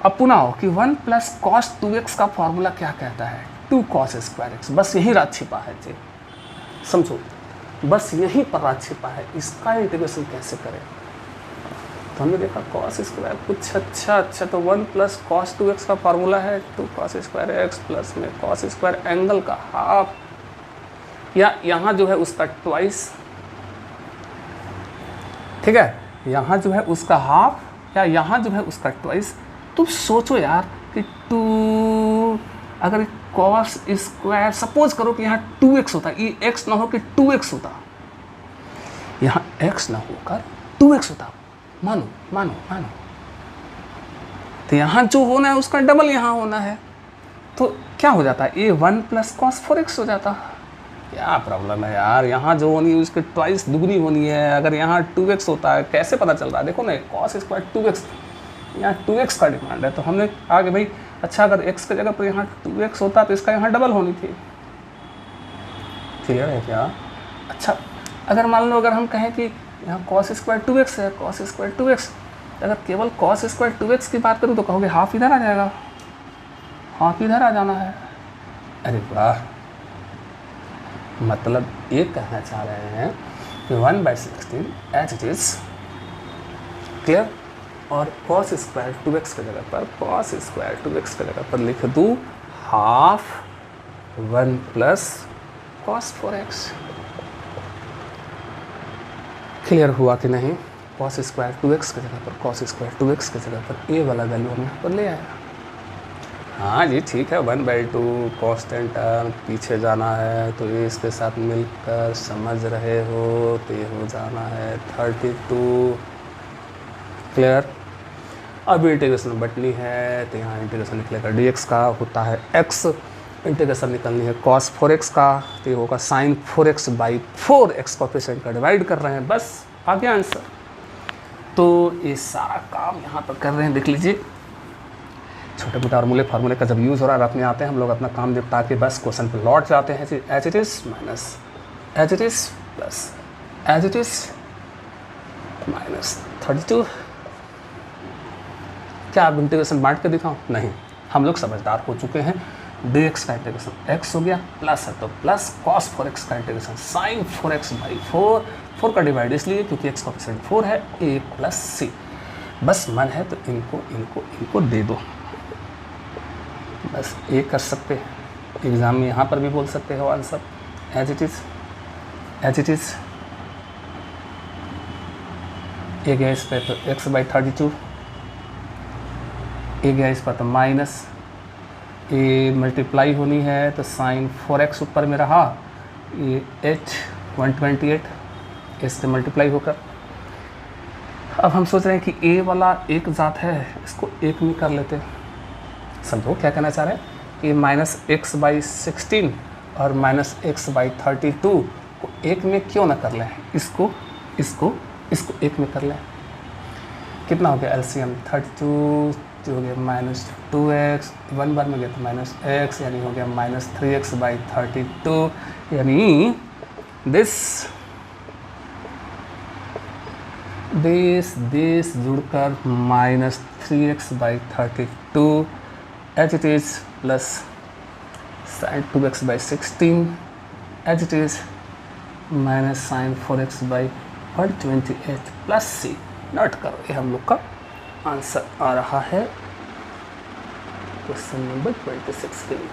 A: अब पुनः हो कि 1 प्लस कॉस 2x का फॉर्मूला क्या कहता है, 2 cos स्क्वायर x। बस यही राज छिपा है जी, समझो, बस यहीं पर राज छिपा है। इसका इंटीग्रेशन कैसे करें? तो हमने देखा कॉस स्क्वायर कुछ अच्छा तो 1 प्लस कॉस 2x का फार्मूला है 2 कॉस स्क्वायर एक्स प्लस में कॉस स्क्वायर एंगल का हाफ, या यहाँ जो है उसका ट्वाइस, ठीक है, यहाँ जो है उसका हाफ या यहाँ जो है उसका ट्वाइस। तुम सोचो यार कि 2 अगर कॉस स्क्वायर, सपोज करो कि यहाँ 2x होता, ये x ना हो कि 2x होता, यहाँ x ना होकर 2x होता, मानो मानो मानो, तो यहाँ जो होना है उसका डबल यहाँ होना है, तो क्या हो जाता है, ये 1 प्लस कॉस 4x हो जाता। क्या प्रॉब्लम है यार, यहाँ जो होनी है उसके ट्वाइस दुगनी होनी है। अगर यहाँ 2x होता है, कैसे पता चल रहा है, देखो ना कॉस स्क्वायर 2x, यहाँ 2x का डिमांड है, तो हमने आगे भाई अच्छा अगर x की जगह पर यहाँ 2x होता तो इसका यहाँ डबल होनी थी। क्लियर है क्या? अच्छा अगर मान लो अगर हम कहें कि यहाँ कॉस स्क्वायर 2x है, कॉस स्क्वायर 2x, अगर केवल कॉस स्क्वायर 2x की बात करूँ तो कहोगे हाफ इधर आ जाएगा, हाफ इधर आ जाना है। अरे वाह, मतलब ये कहना चाह रहे हैं कि 1/16 एज इट इज, क्लियर, और कॉस स्क्वायर 2x की जगह पर कॉस स्क्वायर 2x की जगह पर लिख दूँ half 1 plus cos 4x। Clear हुआ कि नहीं? कॉस स्क्वायर 2x की जगह पर कॉस स्क्वायर 2x की जगह पर ए वाला वैल्यू हम यहाँ पर ले आए। हाँ जी ठीक है, 1/2 कॉन्स्टेंट टर्म, पीछे जाना है तो ये इसके साथ मिलकर समझ रहे हो, तो ये हो जाना है 32। क्लियर? अब इंटीग्रेशन बटनी है तो यहाँ इंटीग्रेशन निकलेगा dx का, होता है x, इंटीग्रेशन निकलनी है cos 4x का, तो ये होगा sin 4x/4x कोफिशिएंट का डिवाइड कर रहे हैं, बस आ गया आंसर। तो ये सारा काम यहाँ पर कर रहे हैं, देख लीजिए, छोटे मोटे फार्मूले का जब यूज़ हो रहा है अपने आते हैं, हम लोग अपना काम निपटा के बस क्वेश्चन पर लौट जाते हैं। As it is minus as it is plus as it is minus 32। क्या आप इंटीग्रेशन बांट के दिखाऊं? नहीं, हम लोग समझदार हो चुके हैं। dx का इंटीग्रेशन x हो गया, प्लस है तो प्लस cos 4x का इंटीग्रेशन sin 4x/4, 4 का डिवाइड इसलिए क्योंकि x कोफिशिएंट 4 है, a प्लस c। बस मन है तो इनको दे दो, बस ये कर सकते हैं। एग्ज़ाम में यहाँ पर भी बोल सकते हो answer as it is, as it is. ए गया इस पर तो x/32, ए गया इस पर तो माइनस, ए मल्टीप्लाई होनी है तो sin 4x ऊपर में रहा, ये h 128 इससे मल्टीप्लाई होकर। अब हम सोच रहे हैं कि ए वाला एक ज़ात है, इसको एक में कर लेते हैं। समझो क्या कहना चाह रहे हैं कि -x/16 और -x/32 को एक में क्यों ना कर लें, इसको एक में कर लें। कितना हो गया एलसीएम 32, जो हो गया -2x, 1 बार में गया तो -x, यानी हो गया -3x/32, यानी दिस जुड़कर -3x/32 as it is plus sin 2x/16 as it is minus sin 4x/128 plus c। Note करो, ये हम लोग का आंसर आ रहा है क्वेश्चन नंबर 26 के लिए।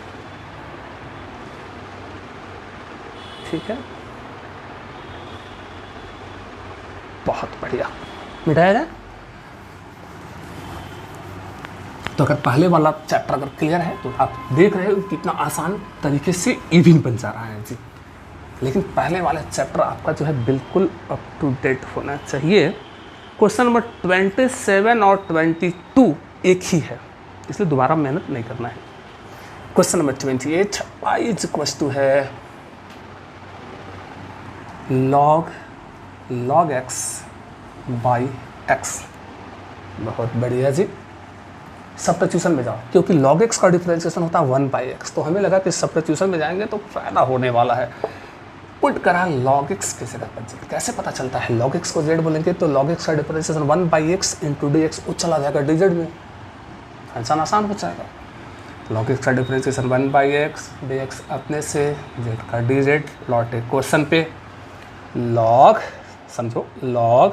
A: ठीक है, बहुत बढ़िया, मिटाया जाए। तो अगर पहले वाला चैप्टर अगर क्लियर है तो आप देख रहे हो कितना आसान तरीके से इवन बन जा रहा है जी। लेकिन पहले वाला चैप्टर आपका जो है बिल्कुल अप टू डेट होना चाहिए। क्वेश्चन नंबर 27 और 22 एक ही है, इसलिए दोबारा मेहनत नहीं करना है। Question number 28, i is equal to है log x बाई x। बहुत बढ़िया जी, सब्स्टिट्यूशन में जाओ, क्योंकि log x का डिफरेंशिएशन होता है 1/x, तो हमें लगा कि सब्स्टिट्यूशन में जाएंगे तो फायदा होने वाला है। पुट करा log x की जगह पर z। कैसे पता चलता है? log x को z बोलेंगे तो log x का डिफरेंशिएशन 1/x इंटू dx वो चला जाएगा dz में, आसान हो जाएगा। log x का डिफरेंशिएशन 1/x, dx अपने से, z का dz। लौटे क्वेश्चन पे, log समझो log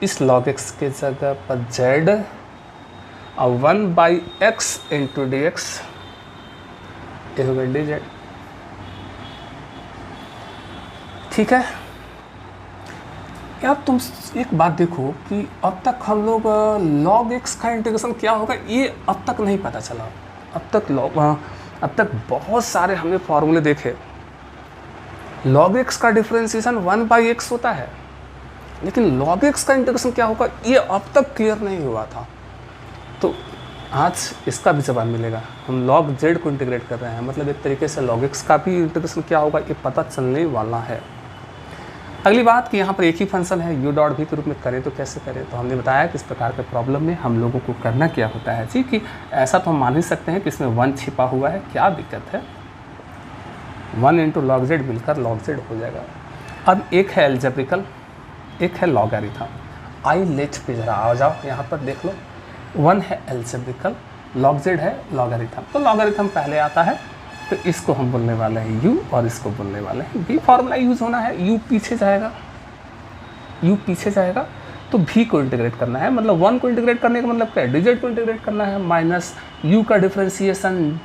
A: इस log x के जगह पर z और 1/x इंटू डी एक्स, ये हो गया डी जेड। ठीक है, यार तुम एक बात देखो कि अब तक हम लोग log x का इंटीग्रेशन क्या होगा ये अब तक नहीं पता चला। अब तक बहुत सारे हमने फॉर्मूले देखे। log x का डिफरेंशिएशन 1/x होता है, लेकिन log x का इंटीग्रेशन क्या होगा ये अब तक क्लियर नहीं हुआ था। तो आज इसका भी जवाब मिलेगा। हम log z को इंटीग्रेट कर रहे हैं, मतलब एक तरीके से log x का भी इंटीग्रेशन क्या होगा ये पता चलने वाला है। अगली बात कि यहाँ पर एक ही फंक्शन है, u डॉट v के रूप में करें तो कैसे करें। तो हमने बताया कि इस प्रकार के प्रॉब्लम में हम लोगों को करना क्या होता है जी, कि ऐसा तो हम मान ही सकते हैं कि इसमें 1 छिपा हुआ है, क्या दिक्कत है, 1 इंटू log z मिलकर log z हो जाएगा। अब एक है एल्जेब्रिकल, एक है लॉगरिथम। आई लेट पे जरा आ जाओ, यहाँ पर देख लो, 1 है एल्जेब्रिकल, log z है लॉगरिथम। तो लॉगरिथम पहले आता है, तो इसको हम बोलने वाले हैं u और इसको बोलने वाले हैं v। फॉर्मूला यूज़ होना है, u पीछे जाएगा, u पीछे जाएगा, तो v को इंटीग्रेट करना है। मतलब 1 को इंटीग्रेट करने का मतलब क्या है, dz को इंटीग्रेट करना है, माइनस u का डिफरेंशिएशन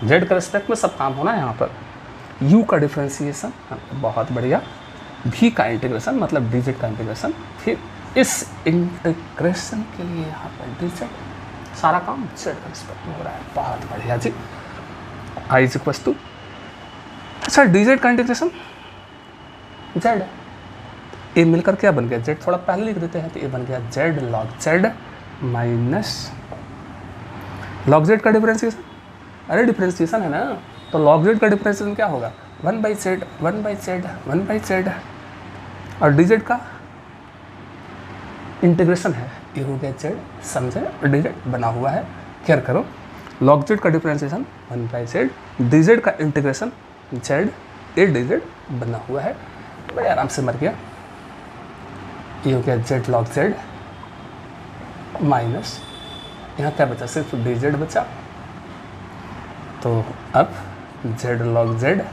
A: z का रिस्पेक्ट में सब काम होना है यहाँ पर। u का डिफरेंशिएशन, बहुत बढ़िया, v का इंटीग्रेशन मतलब dz का इंटीग्रेशन, फिर इस इंटीग्रेशन के लिए यहाँ पर dz, सारा काम z का रिस्पेक्ट में हो रहा है। बहुत बढ़िया जी। आई इज इक्वल टू, अच्छा डी का इंटीग्रेशन z, ए मिलकर क्या बन गया z, थोड़ा पहले लिख देते हैं, तो ये बन गया z log z minus log z का डिफरेंशिएशन, अरे डिफरेंशिएशन है ना, तो log z का डिफरेंशिएशन क्या होगा 1/z 1/z 1/z, और dz का इंटीग्रेशन है, ये हो गया z, समझे, dz बना हुआ है, केयर करो। log z का डिफरेंशिएशन 1/z, dz का इंटीग्रेशन z, ये dz बना हुआ है, बड़े आराम से मर गया। ये हो गया z log z माइनस, यहाँ क्या बचा, सिर्फ dz बचा, तो अब z log z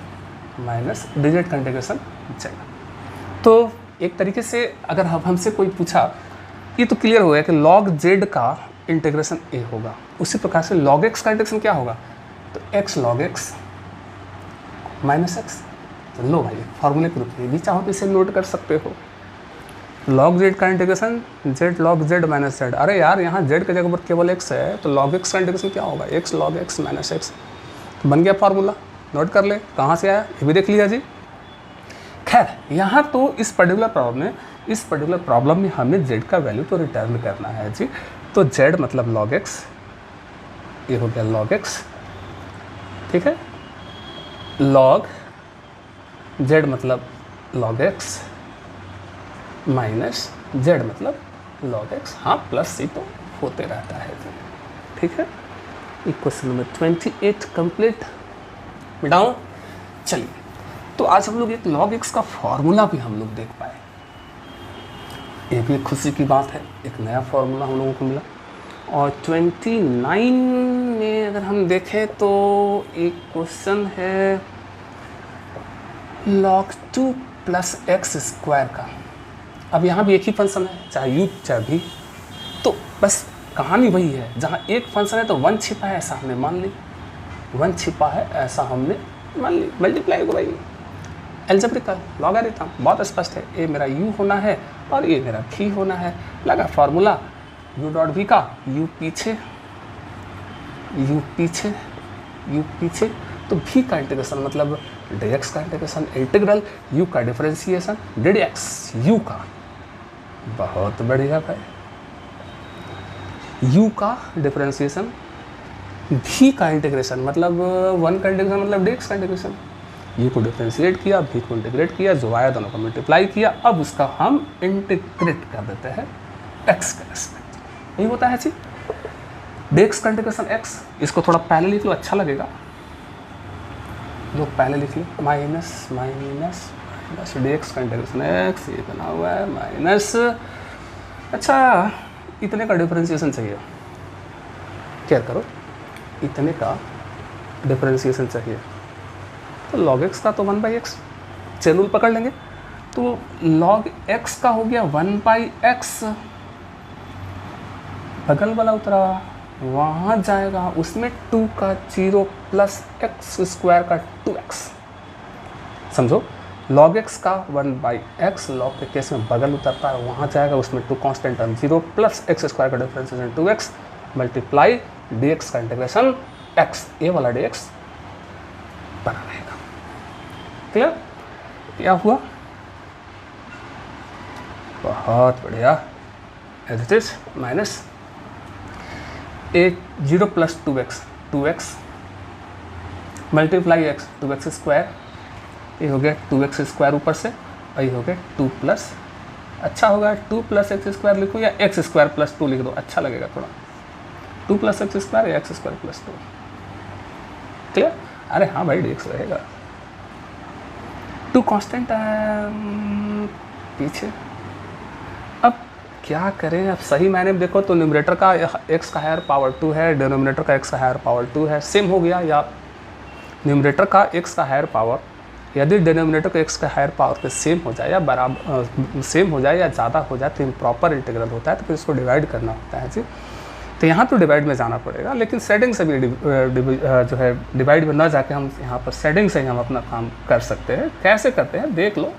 A: minus dz का इंटीग्रेशन z। तो एक तरीके से अगर हमसे कोई पूछा, ये तो क्लियर हो गया कि log z का इंटीग्रेशन a होगा, उसी प्रकार से log x का इंटीग्रेशन क्या होगा, तो x log x minus x. तो लो भाई फॉर्मूले के रूप में भी चाहो तो इसे नोट कर सकते हो, log z का integration z log z minus z। अरे यार यहाँ z की जगह पर केवल x है, तो log x का इंटीग्रेशन क्या होगा, x log x minus x। तो बन गया फार्मूला, नोट कर ले, कहाँ से आया ये भी देख लिया जी। खैर यहाँ तो इस पर्टिकुलर प्रॉब्लम में हमें z का वैल्यू तो रिटर्न करना है जी। तो z मतलब log x, ये हो गया log x, ठीक है, log z मतलब log x माइनस z मतलब log x, हाँ प्लस सी तो होते रहता है जी, ठीक है। क्वेश्चन नंबर 28 कंप्लीट मिटाऊँ। चलिए, तो आज हम लोग एक log x का फॉर्मूला भी हम लोग देख पाए, ये भी एक खुशी की बात है, एक नया फॉर्मूला हम लोगों को मिला। और 29 में अगर हम देखें तो एक क्वेश्चन है log 2 प्लस एक्स स्क्वायर का। अब यहाँ भी एक ही फंक्शन है, चाहे u चाहे v, तो बस कहानी वही है, जहाँ एक फंक्शन है तो 1 छिपा है ऐसा हमने मान ली, 1 छिपा है ऐसा हमने मान ली, मल्टीप्लाई को भाई एल्जेब्रिकल लॉगरिथम बहुत स्पष्ट है, ए मेरा u होना है और ये मेरा v होना है। लगा फार्मूला u डॉट v का, u पीछे तो v का इंटीग्रेशन मतलब dx का इंटीग्रेशन, इंटीग्रल u का डिफरेंशिएशन dx u का, बहुत बढ़िया भाई, u का डिफरेंशिएशन, v का इंटीग्रेशन मतलब 1 का इंटीग्रेशन मतलब dx का इंटीग्रेशन, u को डिफरेंशिएट किया, v को इंटीग्रेट किया, जो आया दोनों को मल्टीप्लाई किया, अब उसका हम इंटीग्रेट कर देते हैं x का रिस्पेक्ट, यही होता है जी। dx का इंटीग्रेशन x, इसको थोड़ा पहले लिख लो अच्छा लगेगा, लोग पहले लिख लो, माइनस माइनस माइनस dx का इंटीग्रेशन x, ये बना हुआ है माइनस, अच्छा इतने का डिफरेंशिएशन चाहिए, क्या करो, इतने का डिफरेंशिएशन चाहिए, तो log x का तो 1/x चेन रूल पकड़ लेंगे, तो log x का हो गया 1/x, बगल वाला उतरा वहाँ जाएगा, उसमें 2 का 0 प्लस एक्स स्क्वायर का 2x। समझो, log x का 1/x log के केस में बगल उतरता है, वहाँ जाएगा, उसमें 2 constant term 0 plus x square का डिफरेंशिएशन 2x मल्टीप्लाई dx का इंटीग्रेशन x, ये वाला dx बना रहेगा। क्लियर? क्या हुआ? बहुत बढ़िया। As it is minus 0 plus 2x multiply x 2x square, ये हो गया 2x स्क्वायर ऊपर से, और ये हो गया 2 प्लस, अच्छा होगा 2 प्लस एक्स स्क्वायर लिखो या एक्स स्क्वायर प्लस 2 लिख दो, अच्छा लगेगा थोड़ा। 2 प्लस एक्स स्क्वायर या एक्स स्क्वायर प्लस 2। क्लियर? अरे हाँ भाई, dx रहेगा। 2 कांस्टेंट पीछे। अब क्या करें? अब सही मायने में देखो तो न्यूमरेटर का x का हायर पावर 2 है, डिनोमिनेटर का x का हायर पावर 2 है, सेम हो गया। या न्यूमरेटर का x का हायर पावर यदि डिनोमिनेटर का x का हायर पावर के सेम हो जाए या बराबर सेम हो जाए या ज़्यादा हो जाए तो इम्प्रॉपर इंटीग्रल होता है, तो फिर इसको डिवाइड करना होता है जी। तो यहाँ तो डिवाइड में जाना पड़ेगा, लेकिन सेटिंग से भी जो है डिवाइड में ना जाके हम यहाँ पर सेटिंग से ही हम अपना काम कर सकते हैं। कैसे करते हैं देख लो।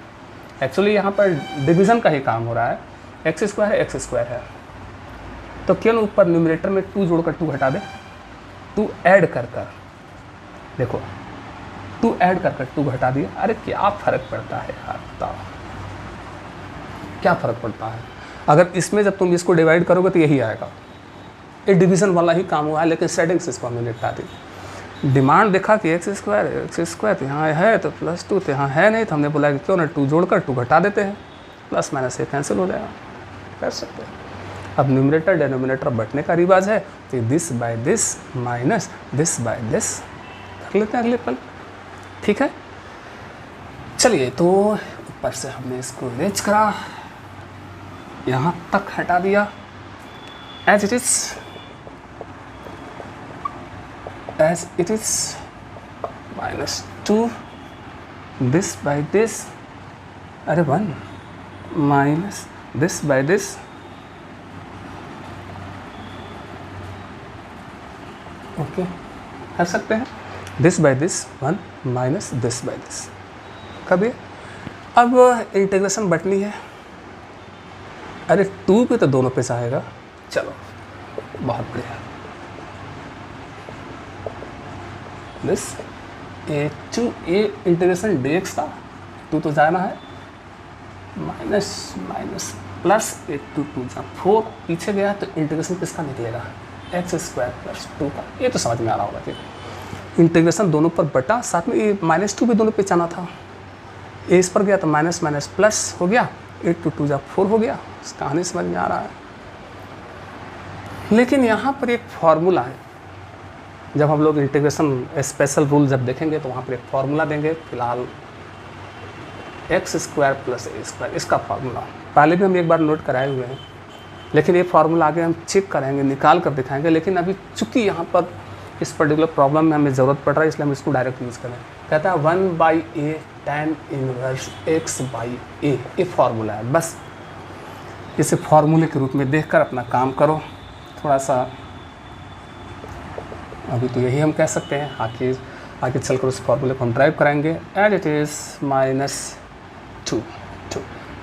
A: एक्चुअली यहाँ पर डिवीज़न का ही काम हो रहा है। एक्स स्क्वायर है, तो क्यों ऊपर न्यूमरेटर में 2 जोड़कर 2 घटा दे, 2 ऐड कर देखो, 2 ऐड कर 2 घटा दिया। अरे क्या फ़र्क पड़ता है यार, बताओ क्या फ़र्क पड़ता है? अगर इसमें जब तुम इसको डिवाइड करोगे तो यही आएगा। ये डिवीज़न वाला ही काम हुआ है, लेकिन सेटिंग से इसको हमने निपटा दी। डिमांड देखा कि एक्स स्क्वायर तो यहाँ है तो प्लस 2 तो यहाँ है नहीं, तो हमने बोला कि क्यों ना 2 जोड़कर 2 घटा देते हैं, प्लस माइनस ये कैंसिल हो जाएगा, कर सकते हैं। अब न्यूमरेटर डिनोमिनेटर बटने का रिवाज है, तो this by this minus this by this कर लेते हैं अगले पल। ठीक है, चलिए, तो ऊपर से हमने इसको रेज करा, यहाँ तक हटा दिया as it is minus 2 this by this, अरे 1 माइनस दिस बाय दिस, ओके कर सकते हैं। दिस बाय दिस 1 माइनस दिस बाय दिस कभी। अब इंटीग्रेशन बटनी है, अरे 2 पे तो दोनों पे आएगा। चलो बहुत बढ़िया। दिस ए इंटीग्रेशन dx था, 2 तो जाना है, माइनस माइनस प्लस 8 2 2 4 पीछे गया तो इंटीग्रेशन किसका निकलेगा, एक्स स्क्वायर प्लस 2 का। ये तो समझ में आ रहा होगा कि इंटीग्रेशन दोनों पर बटा, साथ में ये -2 भी दोनों पे जाना था। ए इस पर गया तो माइनस माइनस प्लस हो गया, 8 2 2 4 हो गया। इस कहानी समझ में आ रहा है। लेकिन यहाँ पर एक फॉर्मूला है, जब हम लोग इंटीग्रेशन स्पेशल रूल जब देखेंगे तो वहाँ पर एक फॉर्मूला देंगे। फिलहाल एक्स स्क्वायर प्लस ए स्क्वायर, इसका फार्मूला पहले भी हम एक बार नोट कराए हुए हैं, लेकिन ये फार्मूला आगे हम चेक करेंगे, निकाल कर दिखाएंगे। लेकिन अभी चूंकि यहाँ पर इस पर्टिकुलर प्रॉब्लम में हमें ज़रूरत पड़ रहा है, इसलिए हम इसको डायरेक्ट यूज़ करें। कहता है 1/a tan इनवर्स x/a, ये फार्मूला है। बस इसे फार्मूले के रूप में देखकर अपना काम करो। थोड़ा सा अभी तो यही हम कह सकते हैं, आगे चलकर उस फार्मूले को हम ड्राइव कराएंगे। एंड इट इज़ -2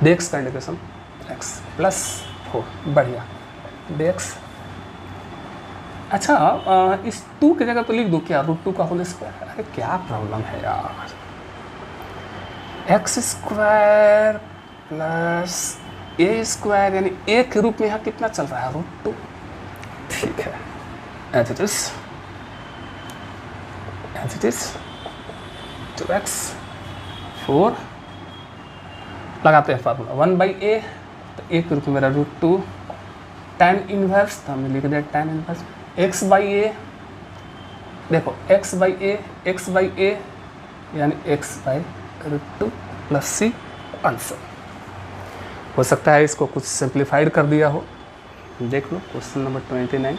A: dx का इंटीग्रेशन x प्लस 4, बढ़िया dx। अच्छा, इस 2 की जगह तो लिख दूँ क्या, √2 का होल स्क्वायर। अरे क्या प्रॉब्लम है यार, एक्स स्क्वायर प्लस ए स्क्वायर यानी ए के रूप में यहाँ कितना चल रहा है, √2। ठीक है, एज इट इज 2x 4 लगाते हैं फार्मूला 1/a, तो ए के रूप में मेरा √2 tan इनवर्स, तो हमने लिख दिया tan इनवर्स x/a। देखो x/a यानी x/√2 प्लस c आंसर। हो सकता है इसको कुछ सिंप्लीफाइड कर दिया हो, देख लो question number 29।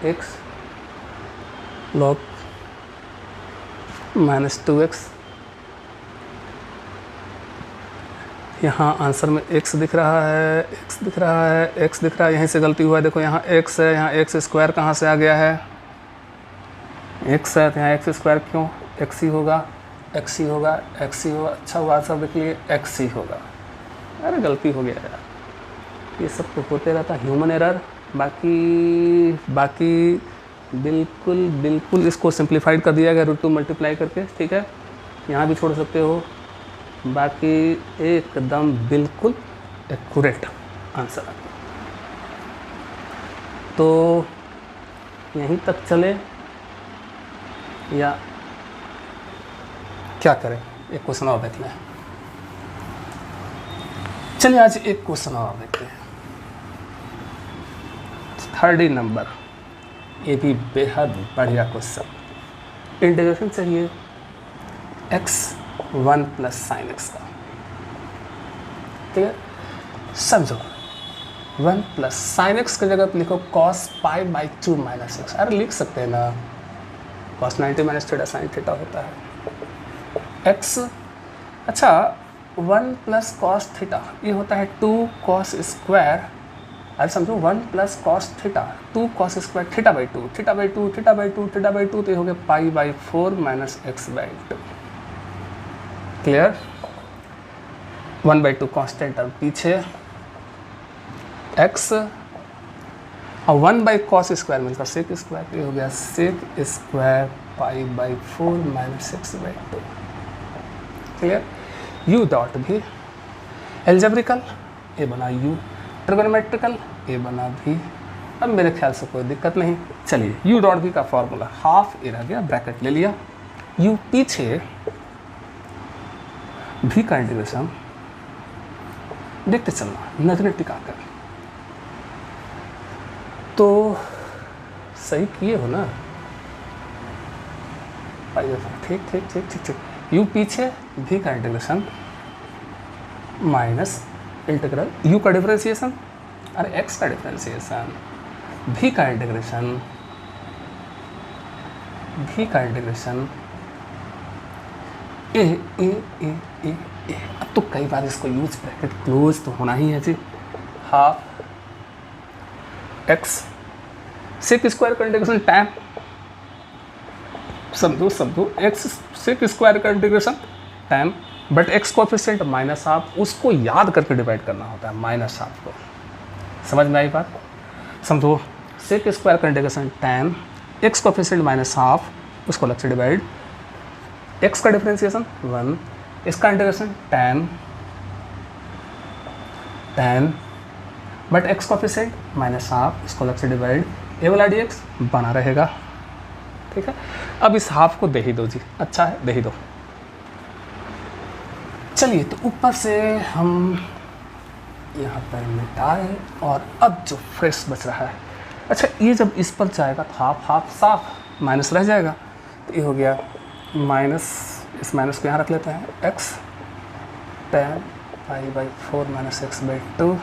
A: x log -2x, यहाँ आंसर में x दिख रहा है, x दिख रहा है, x दिख रहा है, यहीं से गलती हुआ है। देखो यहाँ x है, यहाँ x स्क्वायर कहाँ से आ गया है, x है तो यहाँ x स्क्वायर क्यों, x ही होगा, x ही होगा, x ही होगा। अच्छा हुआ सब देख लिए, x ही होगा। अरे गलती हो गया यार, ये सब तो होते रहता, ह्यूमन एरर। बाकी बिल्कुल इसको सिंप्लीफाइड कर दिया गया √2 मल्टीप्लाई करके, ठीक है, यहाँ भी छोड़ सकते हो। बाकी एकदम बिल्कुल एक्यूरेट आंसर आ गया। तो यहीं तक चले या क्या करें, एक क्वेश्चन और देख लें। चलिए आज एक क्वेश्चन और देखते हैं, 30 नंबर, ये भी बेहद बढ़िया क्वेश्चन। इंटीग्रेशन चाहिए x1 + sin x का, ठीक है। समझो 1 + sin x की जगह पे लिखो cos π/2 - x। अरे लिख सकते हैं ना, cos 90 - थीटा sin थीटा होता है x। अच्छा 1 + cos थीटा ये होता है 2 cos स्क्वायर। अरे समझो 1 + cos थीटा 2 cos स्क्वायर θ/2 θ/2 θ/2 θ/2 तो ये हो गया π/4 - x/2। क्लियर। 1/2 कांस्टेंट टर्म पीछे x और 1/cos स्क्वायर मिलकर sec स्क्वायर, ये हो गया sec square π/4 - x/2। Clear. u dot भी एल्जेब्रिकल, ए बना u, ट्रिगोनोमेट्रिकल ए बना भी। अब मेरे ख्याल से कोई दिक्कत नहीं। चलिए u डॉट भी का फॉर्मूला हाफ ए रह गया, ब्रैकेट ले लिया, u पीछे भी का इंटीग्रेशन देखते चलना नजरें टिकाकर। तो सही किए हो ना, ठीक ठीक ठीक ठीक ठीक। u पीछे भी का इंटीग्रेशन माइनस इंटीग्रल u का डिफरेंशिएशन, अरे x का डिफरेंशिएशन, v का इंटीग्रेशन, ए ए ए ए ए। अब तो कई बार इसको यूज ब्रैकेट क्लोज तो होना ही है जी। हाफ x सेक स्क्वायर का इंटीग्रेशन टैन, समझो x सेक स्क्वायर का integration tan, but x coefficient -half, उसको याद करके डिवाइड करना होता है -हाफ को। समझ में आई बात। समझो सेक स्क्वायर का integration tan, x coefficient -half, उसको अलग से डिवाइड, x का डिफरेंशिएशन 1, इसका integration tan but x coefficient -half, इसको अलग से डिवाइड, ए वाला dx बना रहेगा, ठीक है। अब इस हाफ को दे ही दो जी, अच्छा है दे ही दो। चलिए तो ऊपर से हम यहाँ पर मिटाए और अब जो फ्रेश बच रहा है, अच्छा ये जब इस पर जाएगा तो हाफ साफ माइनस रह जाएगा, तो ये हो गया माइनस, इस माइनस को यहाँ रख लेते हैं, x tan π/4 - x/2,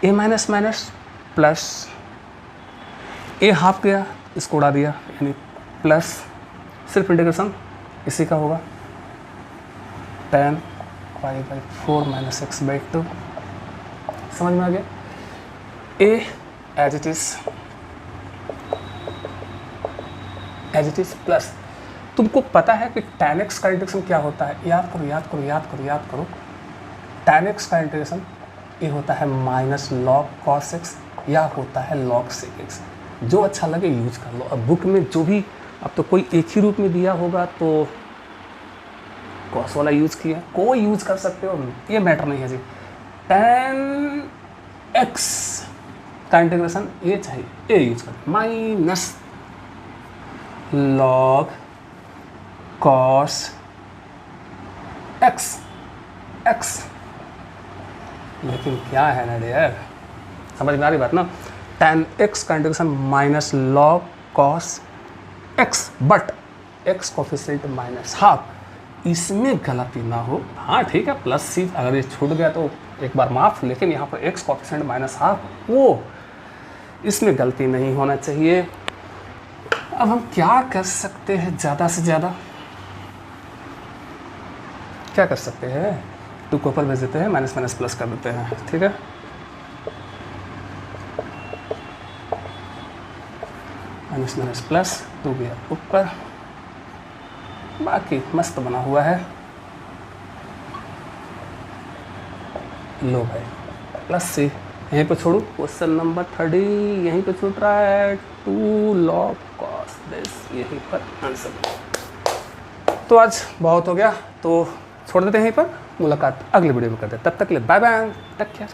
A: ए माइनस माइनस प्लस, ए हाफ गया इसको उड़ा दिया, यानी प्लस, सिर्फ इंटीग्रेशन इसी का होगा tan π/4 - x/2। समझ में आ गया। ए एज इट इज प्लस, तुमको पता है कि tan x का इंटीग्रेशन क्या होता है, याद करो। tan x का इंटीग्रेशन ये होता है -log cos x या होता है log sec x, जो अच्छा लगे यूज कर लो। अब बुक में जो भी, अब तो कोई एक ही रूप में दिया होगा तो cos वाला यूज किया, कोई यूज कर सकते हो, ये मैटर नहीं है जी। tan x का इंटीग्रेशन ये चाहिए, ये यूज कर, -log cos x। लेकिन क्या है ना डियर, समझ में आ रही बात ना। tan x का integration -log cos x, but x coefficient -half, इसमें गलती ना हो। हाँ ठीक है, प्लस सी अगर ये छूट गया तो एक बार माफ, लेकिन यहाँ पर x कोफिशिएंट -हाफ, वो इसमें गलती नहीं होना चाहिए। अब हम क्या कर सकते हैं ज़्यादा से ज़्यादा, क्या कर सकते हैं, 2 को ऊपर भेज देते हैं, माइनस माइनस प्लस कर देते हैं, ठीक है। माइनस माइनस प्लस 2 गया ऊपर, बाकी मस्त बना हुआ है। लो भाई प्लस सी यहीं पे छोड़ू, क्वेश्चन नंबर 30 यहीं पे छूट रहा है, 2 log cos दिस, यहीं पर आंसर। तो आज बहुत हो गया, तो छोड़ देते हैं यहीं पर, मुलाकात अगले वीडियो में करते हैं, तब तक के लिए बाय बाय, टेक केयर।